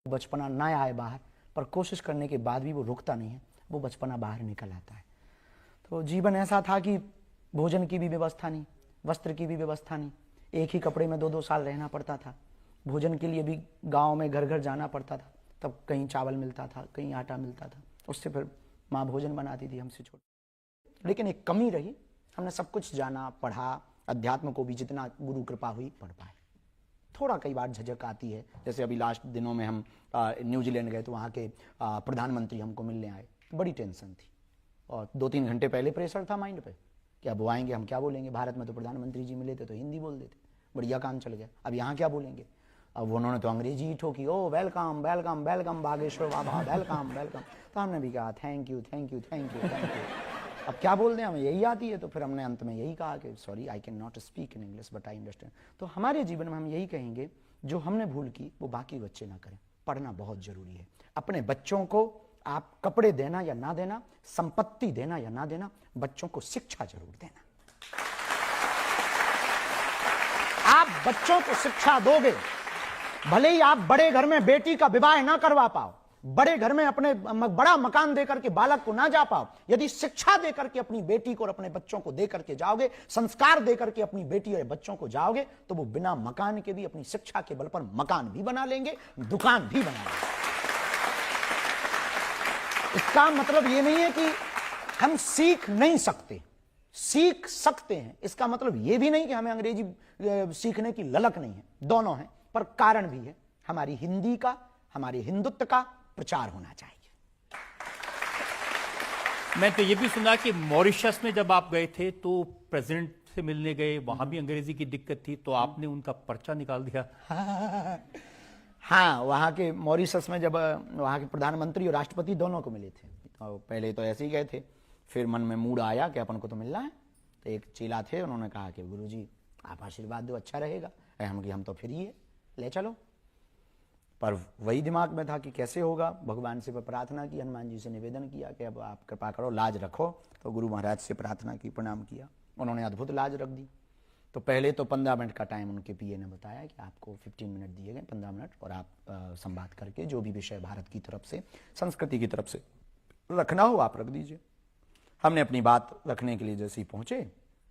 बचपना ना आए बाहर, पर कोशिश करने के बाद भी वो रुकता नहीं है, वो बचपना बाहर निकल आता है। तो जीवन ऐसा था कि भोजन की भी व्यवस्था नहीं, वस्त्र की भी व्यवस्था नहीं, एक ही कपड़े में 2-2 साल रहना पड़ता था। भोजन के लिए भी गांव में घर घर जाना पड़ता था, तब कहीं चावल मिलता था, कहीं आटा मिलता था, उससे फिर माँ भोजन बनाती थी हमसे छोटे। लेकिन एक कमी रही, हमने सब कुछ जाना, पढ़ा, अध्यात्म को भी जितना गुरु कृपा हुई पढ़ पाए। थोड़ा कई बार झिझक आती है, जैसे अभी लास्ट दिनों में हम न्यूजीलैंड गए तो वहाँ के प्रधानमंत्री हमको मिलने आए, बड़ी टेंशन थी और 2-3 घंटे पहले प्रेशर था माइंड पे कि अब वो आएंगे, हम क्या बोलेंगे। भारत में तो प्रधानमंत्री जी मिले थे तो हिंदी बोल देते, बढ़िया काम चल गया। अब यहाँ क्या बोलेंगे, अब उन्होंने तो अंग्रेजी ही ठोकी, ओ वेलकम वेलकम वेलकम बागेश्वर बाबा, वेलकम वेलकम। तो हमने भी कहा thank you thank you thank you thank you. अब क्या बोल दें, हमें यही आती है। तो फिर हमने अंत में यही कहा कि sorry I can not speak in English but I understand. तो हमारे जीवन में हम यही कहेंगे, जो हमने भूल की वो बाकी बच्चे ना करें। पढ़ना बहुत जरूरी है। अपने बच्चों को आप कपड़े देना या ना देना, संपत्ति देना या ना देना, बच्चों को शिक्षा जरूर देना। आप बच्चों को शिक्षा दोगे, भले ही आप बड़े घर में बेटी का विवाह ना करवा पाओ, बड़े घर में अपने बड़ा मकान देकर के बालक को ना जा पाओ, यदि शिक्षा देकर के अपनी बेटी को और अपने बच्चों को देकर के जाओगे, संस्कार देकर के अपनी बेटी और बच्चों को जाओगे, तो वो बिना मकान के भी अपनी शिक्षा के बल पर मकान भी बना लेंगे, दुकान भी बना लेंगे। इसका मतलब ये नहीं है कि हम सीख नहीं सकते, सीख सकते हैं। इसका मतलब ये भी नहीं कि हमें अंग्रेजी सीखने की ललक नहीं है, दोनों है, पर कारण भी है। हमारी हिंदी का, हमारे हिंदुत्व का प्रचार होना चाहिए। मैं तो ये भी सुना कि मॉरिशस में जब आप गए थे तो प्रेसिडेंट से मिलने गए, वहां भी अंग्रेजी की दिक्कत थी, तो आपने उनका पर्चा निकाल दिया। हाँ, वहाँ के मॉरिशस में जब वहाँ के प्रधानमंत्री और राष्ट्रपति दोनों को मिले थे, तो पहले तो ऐसे ही गए थे, फिर मन में मूड आया कि अपन को तो मिलना है। तो एक चेला थे, उन्होंने कहा कि गुरुजी आप आशीर्वाद दो, अच्छा रहेगा। हम तो फ्री है, ले चलो। पर वही दिमाग में था कि कैसे होगा। भगवान से प्रार्थना की, हनुमान जी से निवेदन किया कि अब आप कृपा करो, लाज रखो। तो गुरु महाराज से प्रार्थना की, प्रणाम किया, उन्होंने अद्भुत लाज रख दी। तो पहले तो 15 मिनट का टाइम उनके पीए ने बताया कि आपको 15 मिनट दिए गए, 15 मिनट, और आप संवाद करके जो भी विषय भारत की तरफ से, संस्कृति की तरफ से रखना हो आप रख दीजिए। हमने अपनी बात रखने के लिए जैसे ही पहुंचे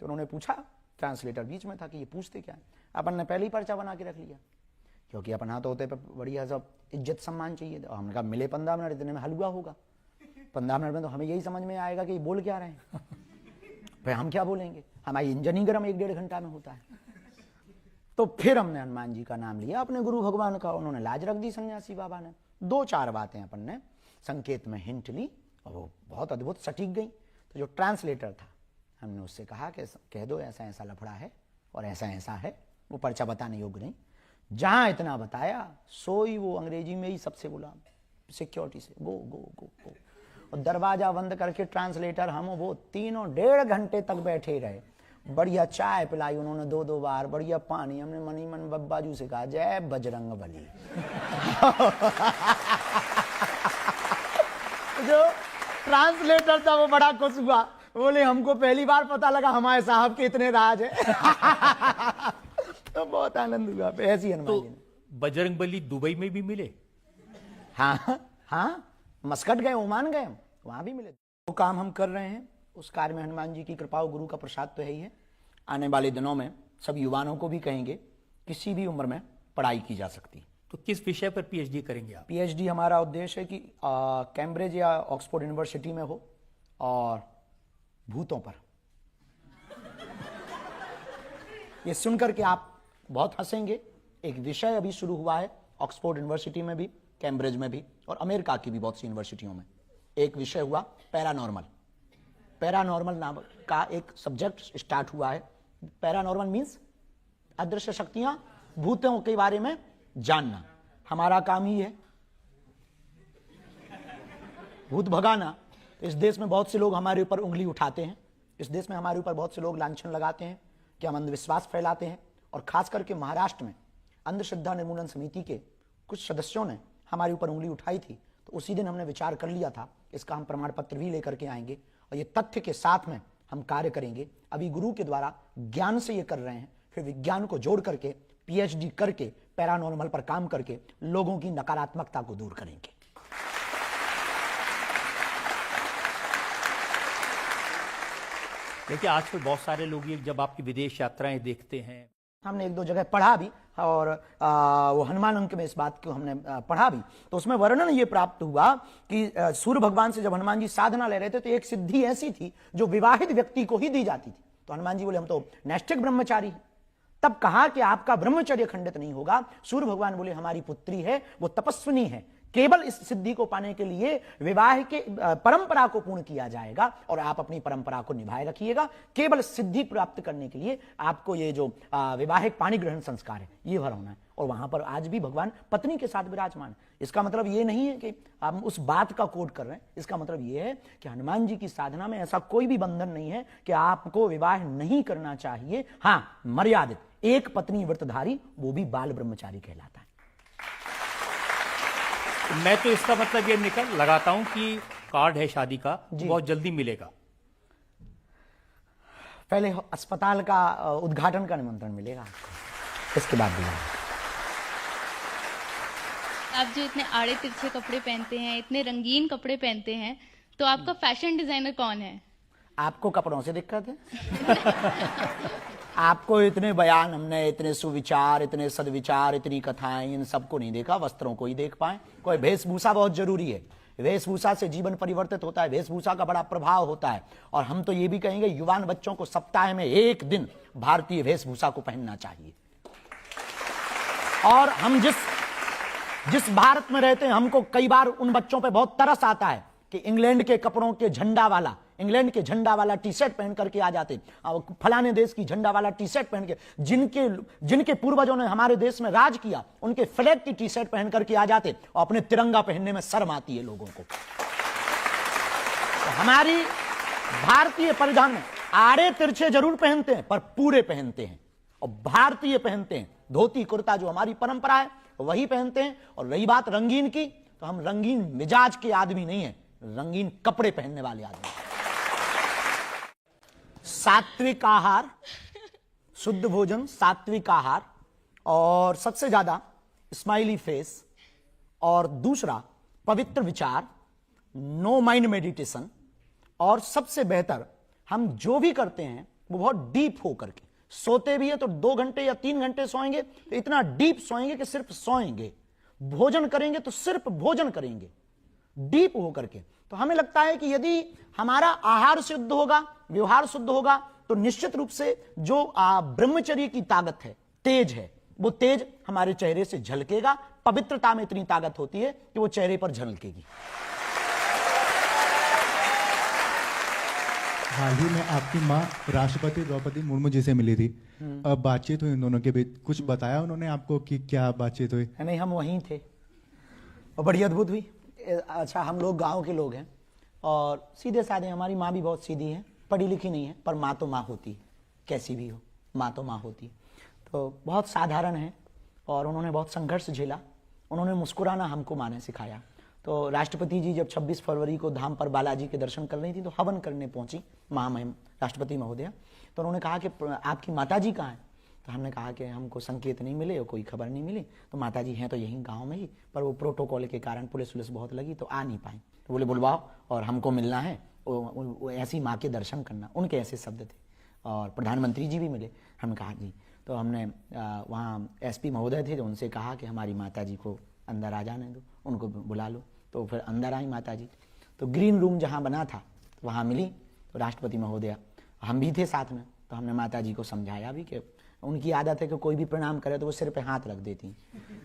तो उन्होंने पूछा, ट्रांसलेटर बीच में था कि ये पूछते क्या है। अपन ने पहले ही पर्चा बना के रख लिया, क्योंकि अपन हाथ होते पे बढ़िया सब इज्जत सम्मान चाहिए। तो हमने कहा मिले 15 मिनट, इतने में हलवा होगा। 15 मिनट में तो हमें यही समझ में आएगा कि बोल क्या रहे हैं, फिर हम क्या बोलेंगे। हमारी इंजन ही गर्म 1-1.5 घंटा में होता है। तो फिर हमने हनुमान जी का नाम लिया, अपने गुरु भगवान का, उन्होंने लाज रख दी सन्यासी बाबा ने। 2-4 बातें अपन ने संकेत में हिंट ली और वो बहुत अद्भुत सटीक गई। तो जो ट्रांसलेटर था, हमने उससे कहा कि कह दो ऐसा ऐसा लफड़ा है और ऐसा ऐसा है। वो पर्चा बताने योग्य नहीं। जहां इतना बताया, सोई वो अंग्रेजी में ही सबसे बोला सिक्योरिटी से, गो गो गो गो। और दरवाजा बंद करके ट्रांसलेटर हम वो तीनों 1.5 घंटे तक बैठे रहे। बढ़िया चाय पिलाई उन्होंने 2-2 बार, बढ़िया पानी। हमने मनी मन बब्बाजू से कहा जय बजरंग बली। जो ट्रांसलेटर था वो बड़ा खुश हुआ, बोले हमको पहली बार पता लगा हमारे साहब के इतने राज है। तो बहुत आनंद हुआ। ऐसी हनुमान जी ने। बजरंगबली दुबई में भी मिले? हाँ हाँ, मस्कट गए, ओमान गए, वहां भी मिले। वो काम हम कर रहे हैं, उस कार्य में हनुमान जी की कृपा और गुरु का प्रसाद तो है ही है। आने वाले दिनों में सब युवाओं को भी कहेंगे, किसी भी उम्र में पढ़ाई की जा सकती। तो किस विषय पर पीएचडी करेंगे आप? पीएचडी हमारा उद्देश्य है कि कैम्ब्रिज या ऑक्सफोर्ड यूनिवर्सिटी में हो, और भूतों पर। ये सुनकर के आप बहुत हंसेंगे। एक विषय अभी शुरू हुआ है ऑक्सफोर्ड यूनिवर्सिटी में भी, कैम्ब्रिज में भी, और अमेरिका की भी बहुत सी यूनिवर्सिटियों में। एक विषय हुआ पैरानॉर्मल। पैरानॉर्मल नाम का एक सब्जेक्ट स्टार्ट हुआ है। पैरानॉर्मल मीन्स अदृश्य शक्तियां, भूतों के बारे में जानना। हमारा काम ही है भूत भगाना। इस देश में बहुत से लोग हमारे ऊपर उंगली उठाते हैं, इस देश में हमारे ऊपर बहुत से लोग लांछन लगाते हैं कि हम अंधविश्वास फैलाते हैं। और खास करके महाराष्ट्र में अंधश्रद्धा निर्मूलन समिति के कुछ सदस्यों ने हमारे ऊपर उंगली उठाई थी। तो उसी दिन हमने विचार कर लिया था, इसका हम प्रमाण पत्र भी लेकर के आएंगे और ये तथ्य के साथ में हम कार्य करेंगे। अभी गुरु के द्वारा ज्ञान से ये कर रहे हैं, फिर विज्ञान को जोड़ करके पीएचडी करके पैरानॉर्मल पर काम करके लोगों की नकारात्मकता को दूर करेंगे। देखिए आजकल बहुत सारे लोग ये जब आपकी विदेश यात्राएं देखते हैं, हमने एक दो जगह पढ़ा भी और वो हनुमान अंक में इस बात को हमने पढ़ा भी, तो उसमें वर्णन ये प्राप्त हुआ कि सूर्य भगवान से जब हनुमान जी साधना ले रहे थे तो एक सिद्धि ऐसी थी जो विवाहित व्यक्ति को ही दी जाती थी। तो हनुमान जी बोले हम तो नैष्ठिक ब्रह्मचारी हैं। तब कहा कि आपका ब्रह्मचर्य खंडित नहीं होगा। सूर्य भगवान बोले हमारी पुत्री है, वो तपस्विनी है, केवल इस सिद्धि को पाने के लिए विवाह के परंपरा को पूर्ण किया जाएगा और आप अपनी परंपरा को निभाए रखिएगा। केवल सिद्धि प्राप्त करने के लिए आपको ये जो विवाहिक पाणी ग्रहण संस्कार है ये भर होना है। और वहां पर आज भी भगवान पत्नी के साथ विराजमान है। इसका मतलब ये नहीं है कि हम उस बात का कोड कर रहे हैं, इसका मतलब ये है कि हनुमान जी की साधना में ऐसा कोई भी बंधन नहीं है कि आपको विवाह नहीं करना चाहिए। हाँ, मर्यादित, एक पत्नी व्रतधारी, वो भी बाल ब्रह्मचारी कहलाता है। मैं तो इसका मतलब ये निकल लगाता हूं कि कार्ड है शादी का बहुत जल्दी मिलेगा। पहले अस्पताल का उद्घाटन का निमंत्रण मिलेगा, इसके बाद भी। आप जो इतने आड़े तिरछे कपड़े पहनते हैं, इतने रंगीन कपड़े पहनते हैं, तो आपका फैशन डिजाइनर कौन है? आपको कपड़ों से दिक्कत है? आपको इतने बयान हमने, इतने सुविचार, इतने सदविचार, इतनी कथाएं, इन सबको नहीं देखा, वस्त्रों को ही देख पाए। कोई वेशभूषा बहुत जरूरी है, वेशभूषा से जीवन परिवर्तित होता है, वेशभूषा का बड़ा प्रभाव होता है। और हम तो ये भी कहेंगे युवान बच्चों को सप्ताह में एक दिन भारतीय वेशभूषा को पहनना चाहिए। और हम जिस भारत में रहते हैं, हमको कई बार उन बच्चों पे बहुत तरस आता है कि इंग्लैंड के कपड़ों के झंडा वाला टी शर्ट पहन करके आ जाते, फलाने देश की झंडा वाला टी शर्ट पहन के, जिनके पूर्वजों ने हमारे देश में राज किया, उनके फ्लैग की टी शर्ट पहन करके आ जाते और अपने तिरंगा पहनने में शर्म आती है लोगों को। तो हमारी भारतीय परिधान में आड़े तिरछे जरूर पहनते हैं पर पूरे पहनते हैं, और भारतीय पहनते हैं। धोती कुर्ता जो हमारी परंपरा है वही पहनते हैं। और रही बात रंगीन की, तो हम रंगीन मिजाज के आदमी नहीं है, रंगीन कपड़े पहनने वाले आदमी। सात्विक आहार, शुद्ध भोजन, सात्विक आहार, और सबसे ज्यादा स्माइली फेस, और दूसरा पवित्र विचार, नो माइंड मेडिटेशन, और सबसे बेहतर हम जो भी करते हैं वो बहुत डीप हो करके। सोते भी है तो 2 घंटे या 3 घंटे सोएंगे तो इतना डीप सोएंगे कि सिर्फ सोएंगे। भोजन करेंगे तो सिर्फ भोजन करेंगे, डीप हो करके। तो हमें लगता है कि यदि हमारा आहार शुद्ध होगा, व्यवहार शुद्ध होगा, तो निश्चित रूप से जो ब्रह्मचर्य की ताकत है, तेज है, वो तेज हमारे चेहरे से झलकेगा। पवित्रता में इतनी ताकत होती है कि वो चेहरे पर झलकेगी। हाल ही में आपकी माँ राष्ट्रपति द्रौपदी मुर्मू जी से मिली थी, अब बातचीत हुई उन दोनों के बीच, कुछ बताया उन्होंने आपको कि क्या बातचीत हुई? नहीं, हम वहीं थे और बड़ी अद्भुत हुई। अच्छा, हम लोग गांव के लोग हैं और सीधे साधे, हमारी माँ भी बहुत सीधी है, पढ़ी लिखी नहीं है, पर माँ तो माँ होती है, कैसी भी हो माँ तो माँ होती है। तो बहुत साधारण है और उन्होंने बहुत संघर्ष झेला। उन्होंने मुस्कुराना हमको माँ ने सिखाया। तो राष्ट्रपति जी जब 26 फरवरी को धाम पर बालाजी के दर्शन कर रही थी तो हवन करने पहुंची महामहिम राष्ट्रपति महोदया। तो उन्होंने कहा कि आपकी माताजी कहाँ हैं? तो हमने कहा कि हमको संकेत नहीं मिले और कोई खबर नहीं मिली। तो माताजी हैं तो यहीं गांव में ही, पर वो प्रोटोकॉल के कारण पुलिस बहुत लगी तो आ नहीं पाए। तो बोले बुलवाओ और हमको मिलना है, वो ऐसी माँ के दर्शन करना, उनके ऐसे शब्द थे। और प्रधानमंत्री जी भी मिले। हमने कहा जी। तो हमने वहाँ एसपी महोदय थे, तो उनसे कहा कि हमारी माताजी को अंदर आ जाने दो, उनको बुला लो। तो फिर अंदर आई माताजी। तो ग्रीन रूम जहाँ बना था तो वहाँ मिली। तो राष्ट्रपति महोदया, हम भी थे साथ में। तो हमने माताजी को समझाया भी कि उनकी आदत है कि कोई भी प्रणाम करे तो वो सिर पे हाथ रख देती।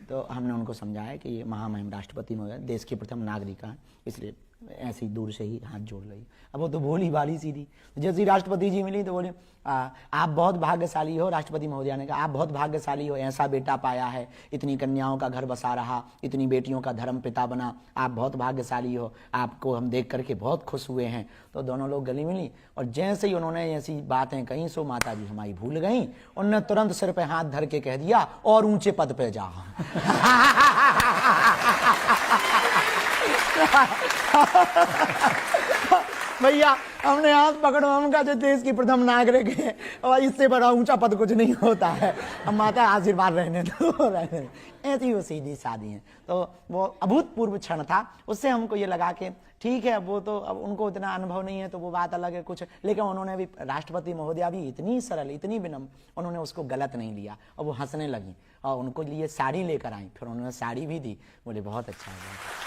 तो हमने उनको समझाया कि ये महामहिम राष्ट्रपति महोदय देश के प्रथम नागरिक हैं, इसलिए ऐसी दूर से ही हाथ जोड़ रही। अब वो तो भोली भाली सीधी। जैसे ही राष्ट्रपति जी मिली तो बोले आप बहुत भाग्यशाली हो। राष्ट्रपति महोदया ने कहा आप बहुत भाग्यशाली हो, ऐसा बेटा पाया है, इतनी कन्याओं का घर बसा रहा, इतनी बेटियों का धर्म पिता बना, आप बहुत भाग्यशाली हो, आपको हम देख करके बहुत खुश हुए हैं। तो दोनों लोग गली मिली और जैसे ही उन्होंने ऐसी बातें कहीं सो माता जी हमारी भूल गई। उन्होंने तुरंत सिर पे हाथ धर के कह दिया और ऊंचे पद पे जा। भैया हमने हाथ पकड़ो, हमका जो देश की प्रथम नागरिक है और इससे बड़ा ऊंचा पद कुछ नहीं होता है, अब माता आशीर्वाद रहने दो, रहने दो। ऐसी वो सीधी शादी है। तो वो अभूतपूर्व क्षण था, उससे हमको ये लगा कि ठीक है, वो तो अब उनको इतना अनुभव नहीं है तो वो बात अलग है कुछ, लेकिन उन्होंने भी, राष्ट्रपति महोदया भी इतनी सरल, इतनी विनम्र, उन्होंने उसको गलत नहीं लिया और वो हंसने लगी और उनको लिए साड़ी लेकर आई, फिर उन्होंने साड़ी भी दी, बोले बहुत अच्छा है।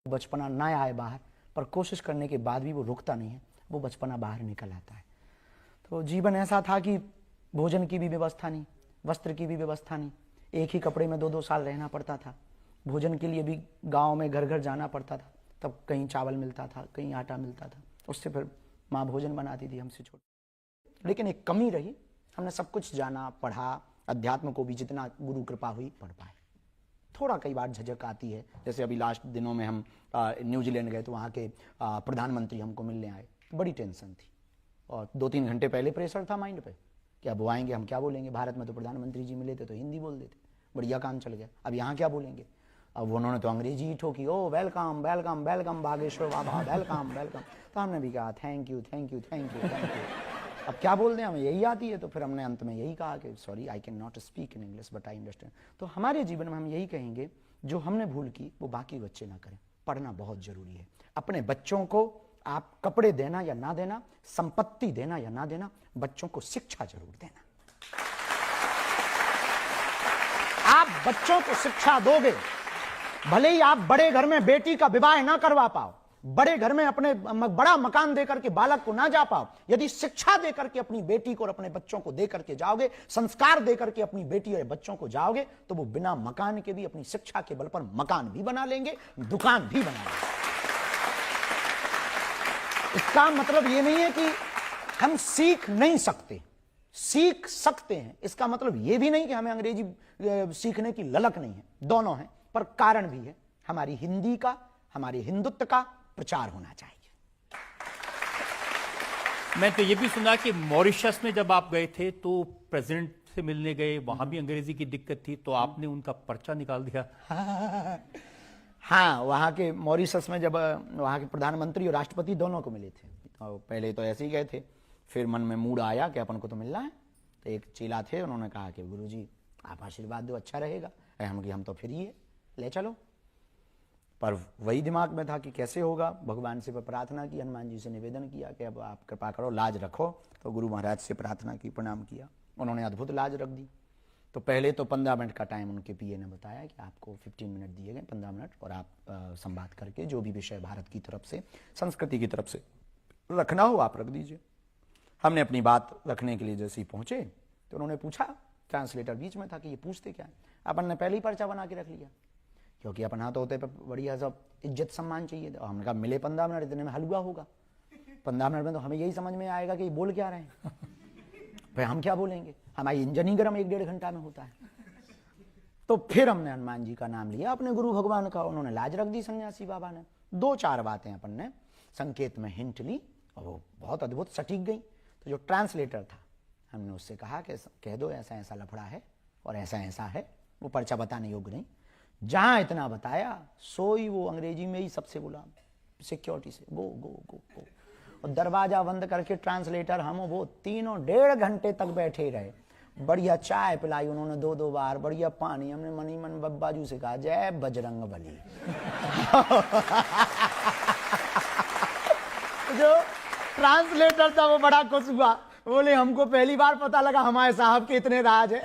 बचपना ना आए बाहर, पर कोशिश करने के बाद भी वो रुकता नहीं है, वो बचपना बाहर निकल आता है। तो जीवन ऐसा था कि भोजन की भी व्यवस्था नहीं, वस्त्र की भी व्यवस्था नहीं, एक ही कपड़े में 2-2 साल रहना पड़ता था, भोजन के लिए भी गांव में घर घर जाना पड़ता था, तब कहीं चावल मिलता था, कहीं आटा मिलता था, उससे फिर माँ भोजन बनाती थी हमसे छोटे। लेकिन एक कमी रही, हमने सब कुछ जाना, पढ़ा, अध्यात्म को भी जितना गुरु कृपा हुई पढ़ पाए। थोड़ा कई बार झिझक आती है, जैसे अभी लास्ट दिनों में हम न्यूजीलैंड गए तो वहाँ के प्रधानमंत्री हमको मिलने आए, बड़ी टेंशन थी और 2-3 घंटे पहले प्रेशर था माइंड पे कि अब वो आएंगे, हम क्या बोलेंगे, भारत में तो प्रधानमंत्री जी मिले थे तो हिंदी बोल देते, बढ़िया काम चल गया, अब यहाँ क्या बोलेंगे, अब उन्होंने तो अंग्रेजी ही ठोकी, ओ वेलकम वेलकम वेलकम बागेश्वर बाबा, वेलकम वेलकम। तो हमने भी कहा thank you thank you thank you thank you, अब क्या बोल दें, हमें यही आती है, तो फिर हमने अंत में यही कहा कि sorry I can not speak in English but I understand. तो हमारे जीवन में हम यही कहेंगे, जो हमने भूल की वो बाकी बच्चे ना करें, पढ़ना बहुत जरूरी है। अपने बच्चों को आप कपड़े देना या ना देना, संपत्ति देना या ना देना, बच्चों को शिक्षा जरूर देना। आप बच्चों को शिक्षा दोगे, भले ही आप बड़े घर में बेटी का विवाह ना करवा पाओ, बड़े घर में अपने बड़ा मकान देकर के बालक को ना जा पाओ, यदि शिक्षा देकर के अपनी बेटी को और अपने बच्चों को देकर के जाओगे, संस्कार देकर के अपनी बेटी और बच्चों को जाओगे, तो वो बिना मकान के भी अपनी शिक्षा के बल पर मकान भी बना लेंगे, दुकान भी बना लेंगे। इसका मतलब ये नहीं है कि हम सीख नहीं सकते, सीख सकते हैं। इसका मतलब ये भी नहीं कि हमें अंग्रेजी सीखने की ललक नहीं है, दोनों है, पर कारण भी है, हमारी हिंदी का, हमारे हिंदुत्व का प्रचार होना चाहिए। मैं तो ये भी सुना कि मॉरिशस में जब आप गए थे तो प्रेसिडेंट से मिलने गए, वहां भी अंग्रेजी की दिक्कत थी, तो आपने उनका पर्चा निकाल दिया। हाँ, वहाँ के मॉरिशस में जब वहाँ के प्रधानमंत्री और राष्ट्रपति दोनों को मिले थे, तो पहले तो ऐसे ही गए थे, फिर मन में मूड आया कि अपन को तो मिलना है, तो एक चेला थे, उन्होंने कहा कि गुरुजी आप आशीर्वाद दो, अच्छा रहेगा। हम तो फ्री है, ले चलो। पर वही दिमाग में था कि कैसे होगा, भगवान से प्रार्थना की, हनुमान जी से निवेदन किया कि अब आप कृपा करो, लाज रखो। तो गुरु महाराज से प्रार्थना की, प्रणाम किया, उन्होंने अद्भुत लाज रख दी। तो पहले तो 15 मिनट का टाइम उनके पीए ने बताया कि आपको 15 मिनट दिए गए, 15 मिनट, और आप संवाद करके जो भी विषय भारत की तरफ से, संस्कृति की तरफ से रखना हो आप रख दीजिए। हमने अपनी बात रखने के लिए जैसे ही पहुंचे तो उन्होंने पूछा, ट्रांसलेटर बीच में था कि ये पूछते क्या है। अपन ने पहले ही पर्चा बना के रख लिया, क्योंकि अपन हाथ होते पे बढ़िया सब इज्जत सम्मान चाहिए। तो हमने कहा मिले 15 मिनट, इतने में हलवा होगा, 15 मिनट में तो हमें यही समझ में आएगा कि ये बोल क्या रहे हैं, फिर हम क्या बोलेंगे, हमारी इंजन ही गर्म 1-1.5 घंटा में होता है। तो फिर हमने हनुमान जी का नाम लिया, अपने गुरु भगवान का, उन्होंने लाज रख दी सन्यासी बाबा ने। 2-4 बातें अपन ने संकेत में हिंट ली और वो बहुत अद्भुत सटीक गई। तो जो ट्रांसलेटर था, हमने उससे कहा कि कह दो ऐसा ऐसा लफड़ा है और ऐसा ऐसा है, वो पर्चा बताने योग्य नहीं। जहां इतना बताया सोई वो अंग्रेजी में ही सबसे बोला सिक्योरिटी से, गो गो गो गो, और दरवाजा बंद करके ट्रांसलेटर हम वो तीनों 1.5 घंटे तक बैठे रहे। बढ़िया चाय पिलाई उन्होंने 2-2 बार, बढ़िया पानी। हमने मनी मन बब्बाजू से कहा जय बजरंग बली। जो ट्रांसलेटर था वो बड़ा खुश हुआ, बोले हमको पहली बार पता लगा हमारे साहब के इतने राज है।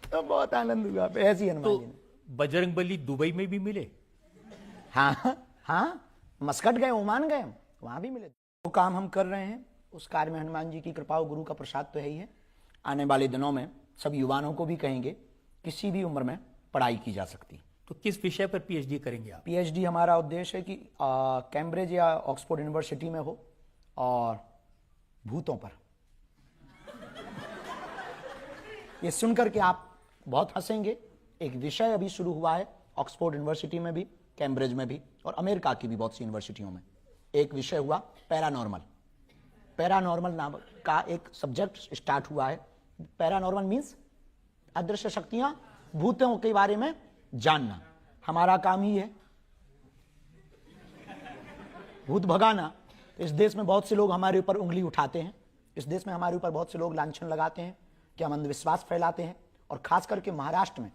तो बहुत आनंद हुआ। ऐसी हनुमान जी ने। बजरंगबली दुबई में भी मिले? हाँ हाँ, मस्कट गए, ओमान गए, हम वहां भी मिले। वो काम हम कर रहे हैं, उस कार्य में हनुमान जी की कृपा और गुरु का प्रसाद तो है ही है। आने वाले दिनों में सब युवाओं को भी कहेंगे किसी भी उम्र में पढ़ाई की जा सकती। तो किस विषय पर पीएचडी करेंगे आप? पीएचडी हमारा उद्देश्य है कि कैम्ब्रिज या ऑक्सफोर्ड यूनिवर्सिटी में हो और भूतों पर। ये सुनकर के आप बहुत हंसेंगे। एक विषय अभी शुरू हुआ है ऑक्सफोर्ड यूनिवर्सिटी में भी, कैम्ब्रिज में भी, और अमेरिका की भी बहुत सी यूनिवर्सिटियों में। एक विषय हुआ पैरानॉर्मल। पैरानॉर्मल नाम का एक सब्जेक्ट स्टार्ट हुआ है। पैरानॉर्मल मीन्स अदृश्य शक्तियां, भूतों के बारे में जानना। हमारा काम ही है भूत भगाना। तो इस देश में बहुत से लोग हमारे ऊपर उंगली उठाते हैं, इस देश में हमारे ऊपर बहुत से लोग लांछन लगाते हैं कि हम अंधविश्वास फैलाते हैं, और खास करके महाराष्ट्र में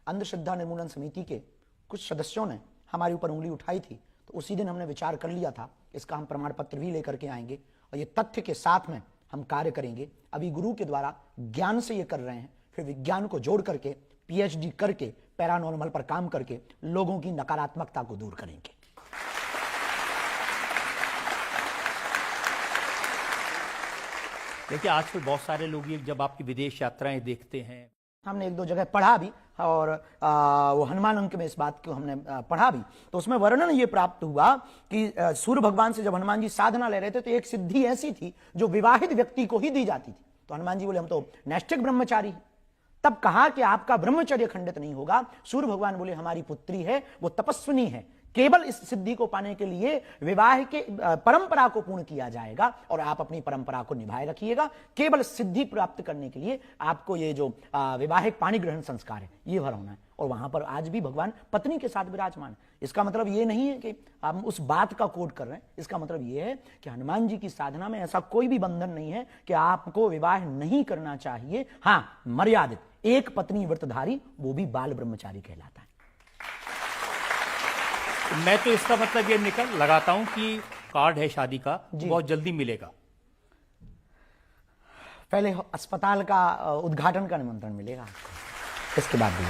अंधश्रद्धा निर्मूलन समिति के कुछ सदस्यों ने हमारे ऊपर उंगली उठाई थी। तो उसी दिन हमने विचार कर लिया था, इसका हम प्रमाण पत्र भी लेकर के आएंगे और ये तथ्य के साथ में हम कार्य करेंगे। अभी गुरु के द्वारा ज्ञान से ये कर रहे हैं, फिर विज्ञान को जोड़ करके पीएचडी करके पैरानॉर्मल पर काम करके लोगों की नकारात्मकता को दूर करेंगे। देखिए आजकल बहुत सारे लोग ये जब आपकी विदेश यात्राएं देखते हैं, हमने एक दो जगह पढ़ा भी, और वो हनुमान अंक में इस बात को हमने पढ़ा भी, तो उसमें वर्णन ये प्राप्त हुआ कि सूर्य भगवान से जब हनुमान जी साधना ले रहे थे तो एक सिद्धि ऐसी थी जो विवाहित व्यक्ति को ही दी जाती थी। तो हनुमान जी बोले हम तो नैष्ठिक ब्रह्मचारी हैं। तब कहा कि आपका ब्रह्मचर्य खंडित नहीं होगा। सूर्य भगवान बोले हमारी पुत्री है, वो तपस्विनी है, केवल इस सिद्धि को पाने के लिए विवाह के परंपरा को पूर्ण किया जाएगा और आप अपनी परंपरा को निभाए रखिएगा। केवल सिद्धि प्राप्त करने के लिए आपको ये जो विवाहिक पाणी ग्रहण संस्कार है ये भरना है। और वहां पर आज भी भगवान पत्नी के साथ विराजमान है। इसका मतलब ये नहीं है कि हम उस बात का कोड कर रहे हैं, इसका मतलब ये है कि हनुमान जी की साधना में ऐसा कोई भी बंधन नहीं है कि आपको विवाह नहीं करना चाहिए। हाँ, मर्यादित एक पत्नी व्रतधारी, वो भी बाल ब्रह्मचारी कहलाता है। मैं तो इसका मतलब ये निकल लगाता हूं कि कार्ड है शादी का, बहुत जल्दी मिलेगा। पहले अस्पताल का उद्घाटन का निमंत्रण मिलेगा, इसके बाद भी।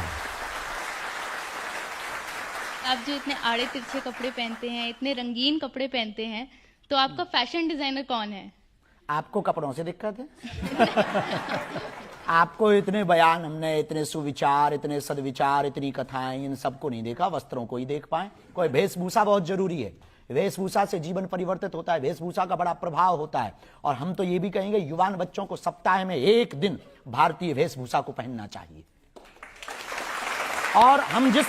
आप जो इतने आड़े तिरछे कपड़े पहनते हैं, इतने रंगीन कपड़े पहनते हैं, तो आपका फैशन डिजाइनर कौन है? आपको कपड़ों से दिक्कत है? आपको इतने बयान, हमने इतने सुविचार, इतने सदविचार, इतनी कथाएं, इन सबको नहीं देखा, वस्त्रों को ही देख पाए। कोई वेशभूषा बहुत जरूरी है, वेशभूषा से जीवन परिवर्तित होता है, वेशभूषा का बड़ा प्रभाव होता है। और हम तो ये भी कहेंगे युवान बच्चों को सप्ताह में एक दिन भारतीय वेशभूषा को पहनना चाहिए। और हम जिस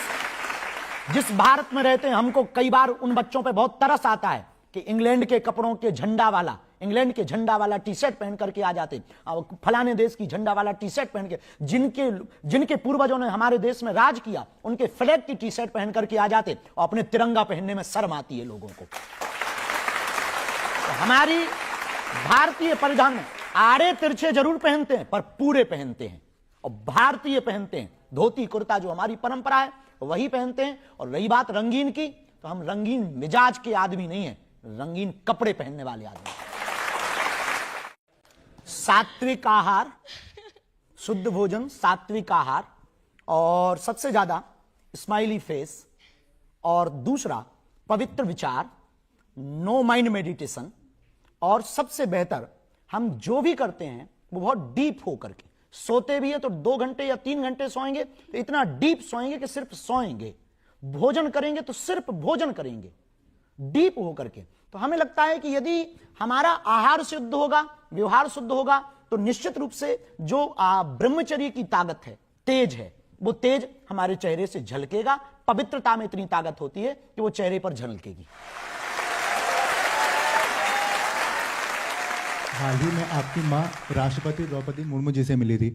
भारत में रहते हैं, हमको कई बार उन बच्चों पे बहुत तरस आता है कि इंग्लैंड के कपड़ों के झंडा वाला टी शर्ट पहन करके आ जाते, फलाने देश की झंडा वाला टी शर्ट पहन के, जिनके पूर्वजों ने हमारे देश में राज किया, उनके फ्लैग की टी शर्ट पहन करके आ जाते और अपने तिरंगा पहनने में शर्म आती है लोगों को। तो हमारी भारतीय परिधान में आड़े तिरछे जरूर पहनते हैं पर पूरे पहनते हैं, और भारतीय पहनते हैं। धोती कुर्ता जो हमारी परंपरा है वही पहनते हैं। और रही बात रंगीन की, तो हम रंगीन मिजाज के आदमी नहीं है, रंगीन कपड़े पहनने वाले आदमी। सात्विक आहार, शुद्ध भोजन, सात्विक आहार, और सबसे ज्यादा स्माइली फेस, और दूसरा पवित्र विचार, नो माइंड मेडिटेशन, और सबसे बेहतर हम जो भी करते हैं वो बहुत डीप हो करके। सोते भी है तो 2 घंटे या 3 घंटे सोएंगे तो इतना डीप सोएंगे कि सिर्फ सोएंगे। भोजन करेंगे तो सिर्फ भोजन करेंगे, डीप हो करके। तो हमें लगता है कि यदि हमारा आहार शुद्ध होगा, व्यवहार शुद्ध होगा, तो निश्चित रूप से जो ब्रह्मचर्य की ताकत है, तेज है, वो तेज हमारे चेहरे से झलकेगा। पवित्रता में इतनी ताकत होती है कि वो चेहरे पर झलकेगी। हाल ही में आपकी माँ राष्ट्रपति द्रौपदी मुर्मू जी से मिली थी,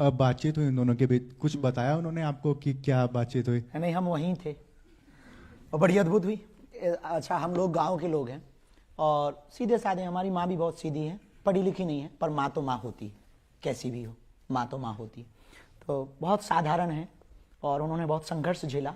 अब बातचीत हुई उन दोनों के बीच, कुछ बताया उन्होंने आपको कि क्या बातचीत हुई? नहीं, हम वहीं थे और बड़ी अद्भुत हुई। अच्छा, हम लोग गांव के लोग हैं और सीधे साधे, हमारी माँ भी बहुत सीधी है, पढ़ी लिखी नहीं है, पर माँ तो माँ होती है, कैसी भी हो माँ तो माँ होती है। तो बहुत साधारण है और उन्होंने बहुत संघर्ष झेला।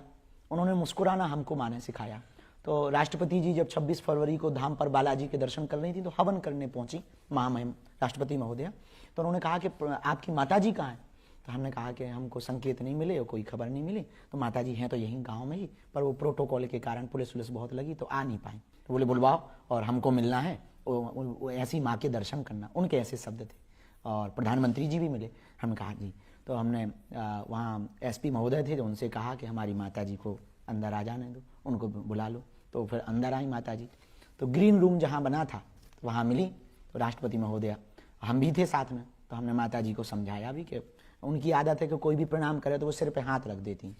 उन्होंने मुस्कुराना हमको माँ ने सिखाया। तो राष्ट्रपति जी जब 26 फरवरी को धाम पर बालाजी के दर्शन कर रही थी तो हवन करने पहुंची महामहिम राष्ट्रपति महोदया। तो उन्होंने कहा कि आपकी माता जी कहाँ हैं? तो हमने कहा कि हमको संकेत नहीं मिले और कोई खबर नहीं मिली। तो माता जी हैं तो यहीं गांव में ही, पर वो प्रोटोकॉल के कारण पुलिस बहुत लगी तो आ नहीं पाए। तो बोले बुलवाओ और हमको मिलना है, वो ऐसी माँ के दर्शन करना, उनके ऐसे शब्द थे। और प्रधानमंत्री जी भी मिले। हमने कहा जी, तो हमने वहाँ एसपी महोदय थे, तो उनसे कहा कि हमारी माता जी को अंदर आ जाने दो, उनको बुला लो। तो फिर अंदर आई माता जी। तो ग्रीन रूम जहाँ बना था वहाँ मिली। तो राष्ट्रपति महोदया, हम भी थे साथ में, तो हमने माता जी को समझाया भी कि उनकी आदत है कि कोई भी प्रणाम करे तो वो सिर पे हाथ रख देती।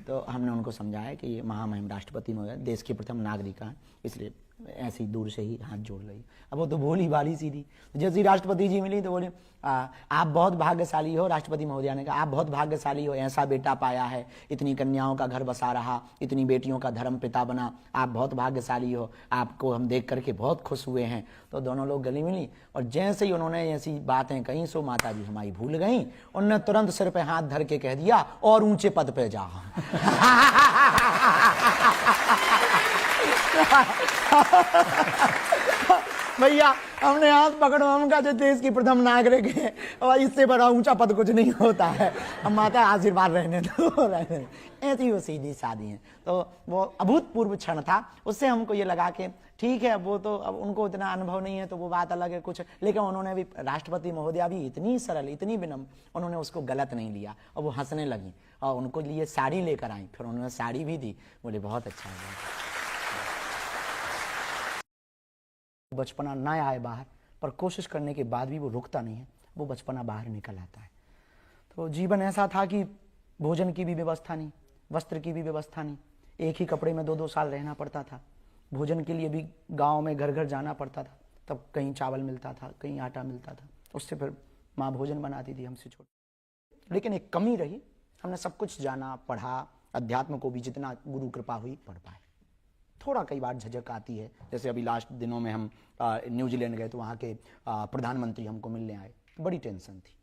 तो हमने उनको समझाया कि ये महामहिम राष्ट्रपति महोदय देश के प्रथम नागरिक हैं, इसलिए ऐसे ही दूर से ही हाथ जोड़ रही। अब वो तो भोली भाली सी थी। जैसे ही राष्ट्रपति जी मिली तो बोले आप बहुत भाग्यशाली हो। राष्ट्रपति महोदया ने कहा आप बहुत भाग्यशाली हो, ऐसा बेटा पाया है, इतनी कन्याओं का घर बसा रहा, इतनी बेटियों का धर्म पिता बना, आप बहुत भाग्यशाली हो, आपको हम देख करके बहुत खुश हुए हैं। तो दोनों लोग गले मिली और जैसे ही उन्होंने ऐसी बातें कहीं सो माता जी हमारी भूल गई। उन्होंने तुरंत सिर पे हाथ धर के कह दिया और ऊंचे पद पे जाओ। भैया हमने हाथ पकड़ो, हम का जो देश की प्रथम नागरिक है और इससे बड़ा ऊंचा पद कुछ नहीं होता है। अब माता आशीर्वाद रहने दो, रहने दो। ऐसी वो सीधी सादी है। तो वो अभूतपूर्व क्षण था। उससे हमको ये लगा कि ठीक है, वो तो अब उनको इतना अनुभव नहीं है तो वो बात अलग है कुछ, लेकिन उन्होंने भी, राष्ट्रपति महोदया भी इतनी सरल, इतनी विनम्र, उन्होंने उसको गलत नहीं लिया और वो हंसने लगी और उनको लिए साड़ी लेकर आई। फिर उन्होंने साड़ी भी दी, बोले बहुत अच्छा हुआ। बचपना ना आए बाहर, पर कोशिश करने के बाद भी वो रुकता नहीं है, वो बचपना बाहर निकल आता है। तो जीवन ऐसा था कि भोजन की भी व्यवस्था नहीं, वस्त्र की भी व्यवस्था नहीं, एक ही कपड़े में 2-2 साल रहना पड़ता था। भोजन के लिए भी गांव में घर घर जाना पड़ता था, तब कहीं चावल मिलता था, कहीं आटा मिलता था, उससे फिर माँ भोजन बनाती थी हमसे छोटे। लेकिन एक कमी रही, हमने सब कुछ जाना, पढ़ा, अध्यात्म को भी जितना गुरु कृपा हुई पढ़ पाए। थोड़ा कई बार झिझक आती है, जैसे अभी लास्ट दिनों में हम न्यूजीलैंड गए तो वहाँ के प्रधानमंत्री हमको मिलने आए, बड़ी टेंशन थी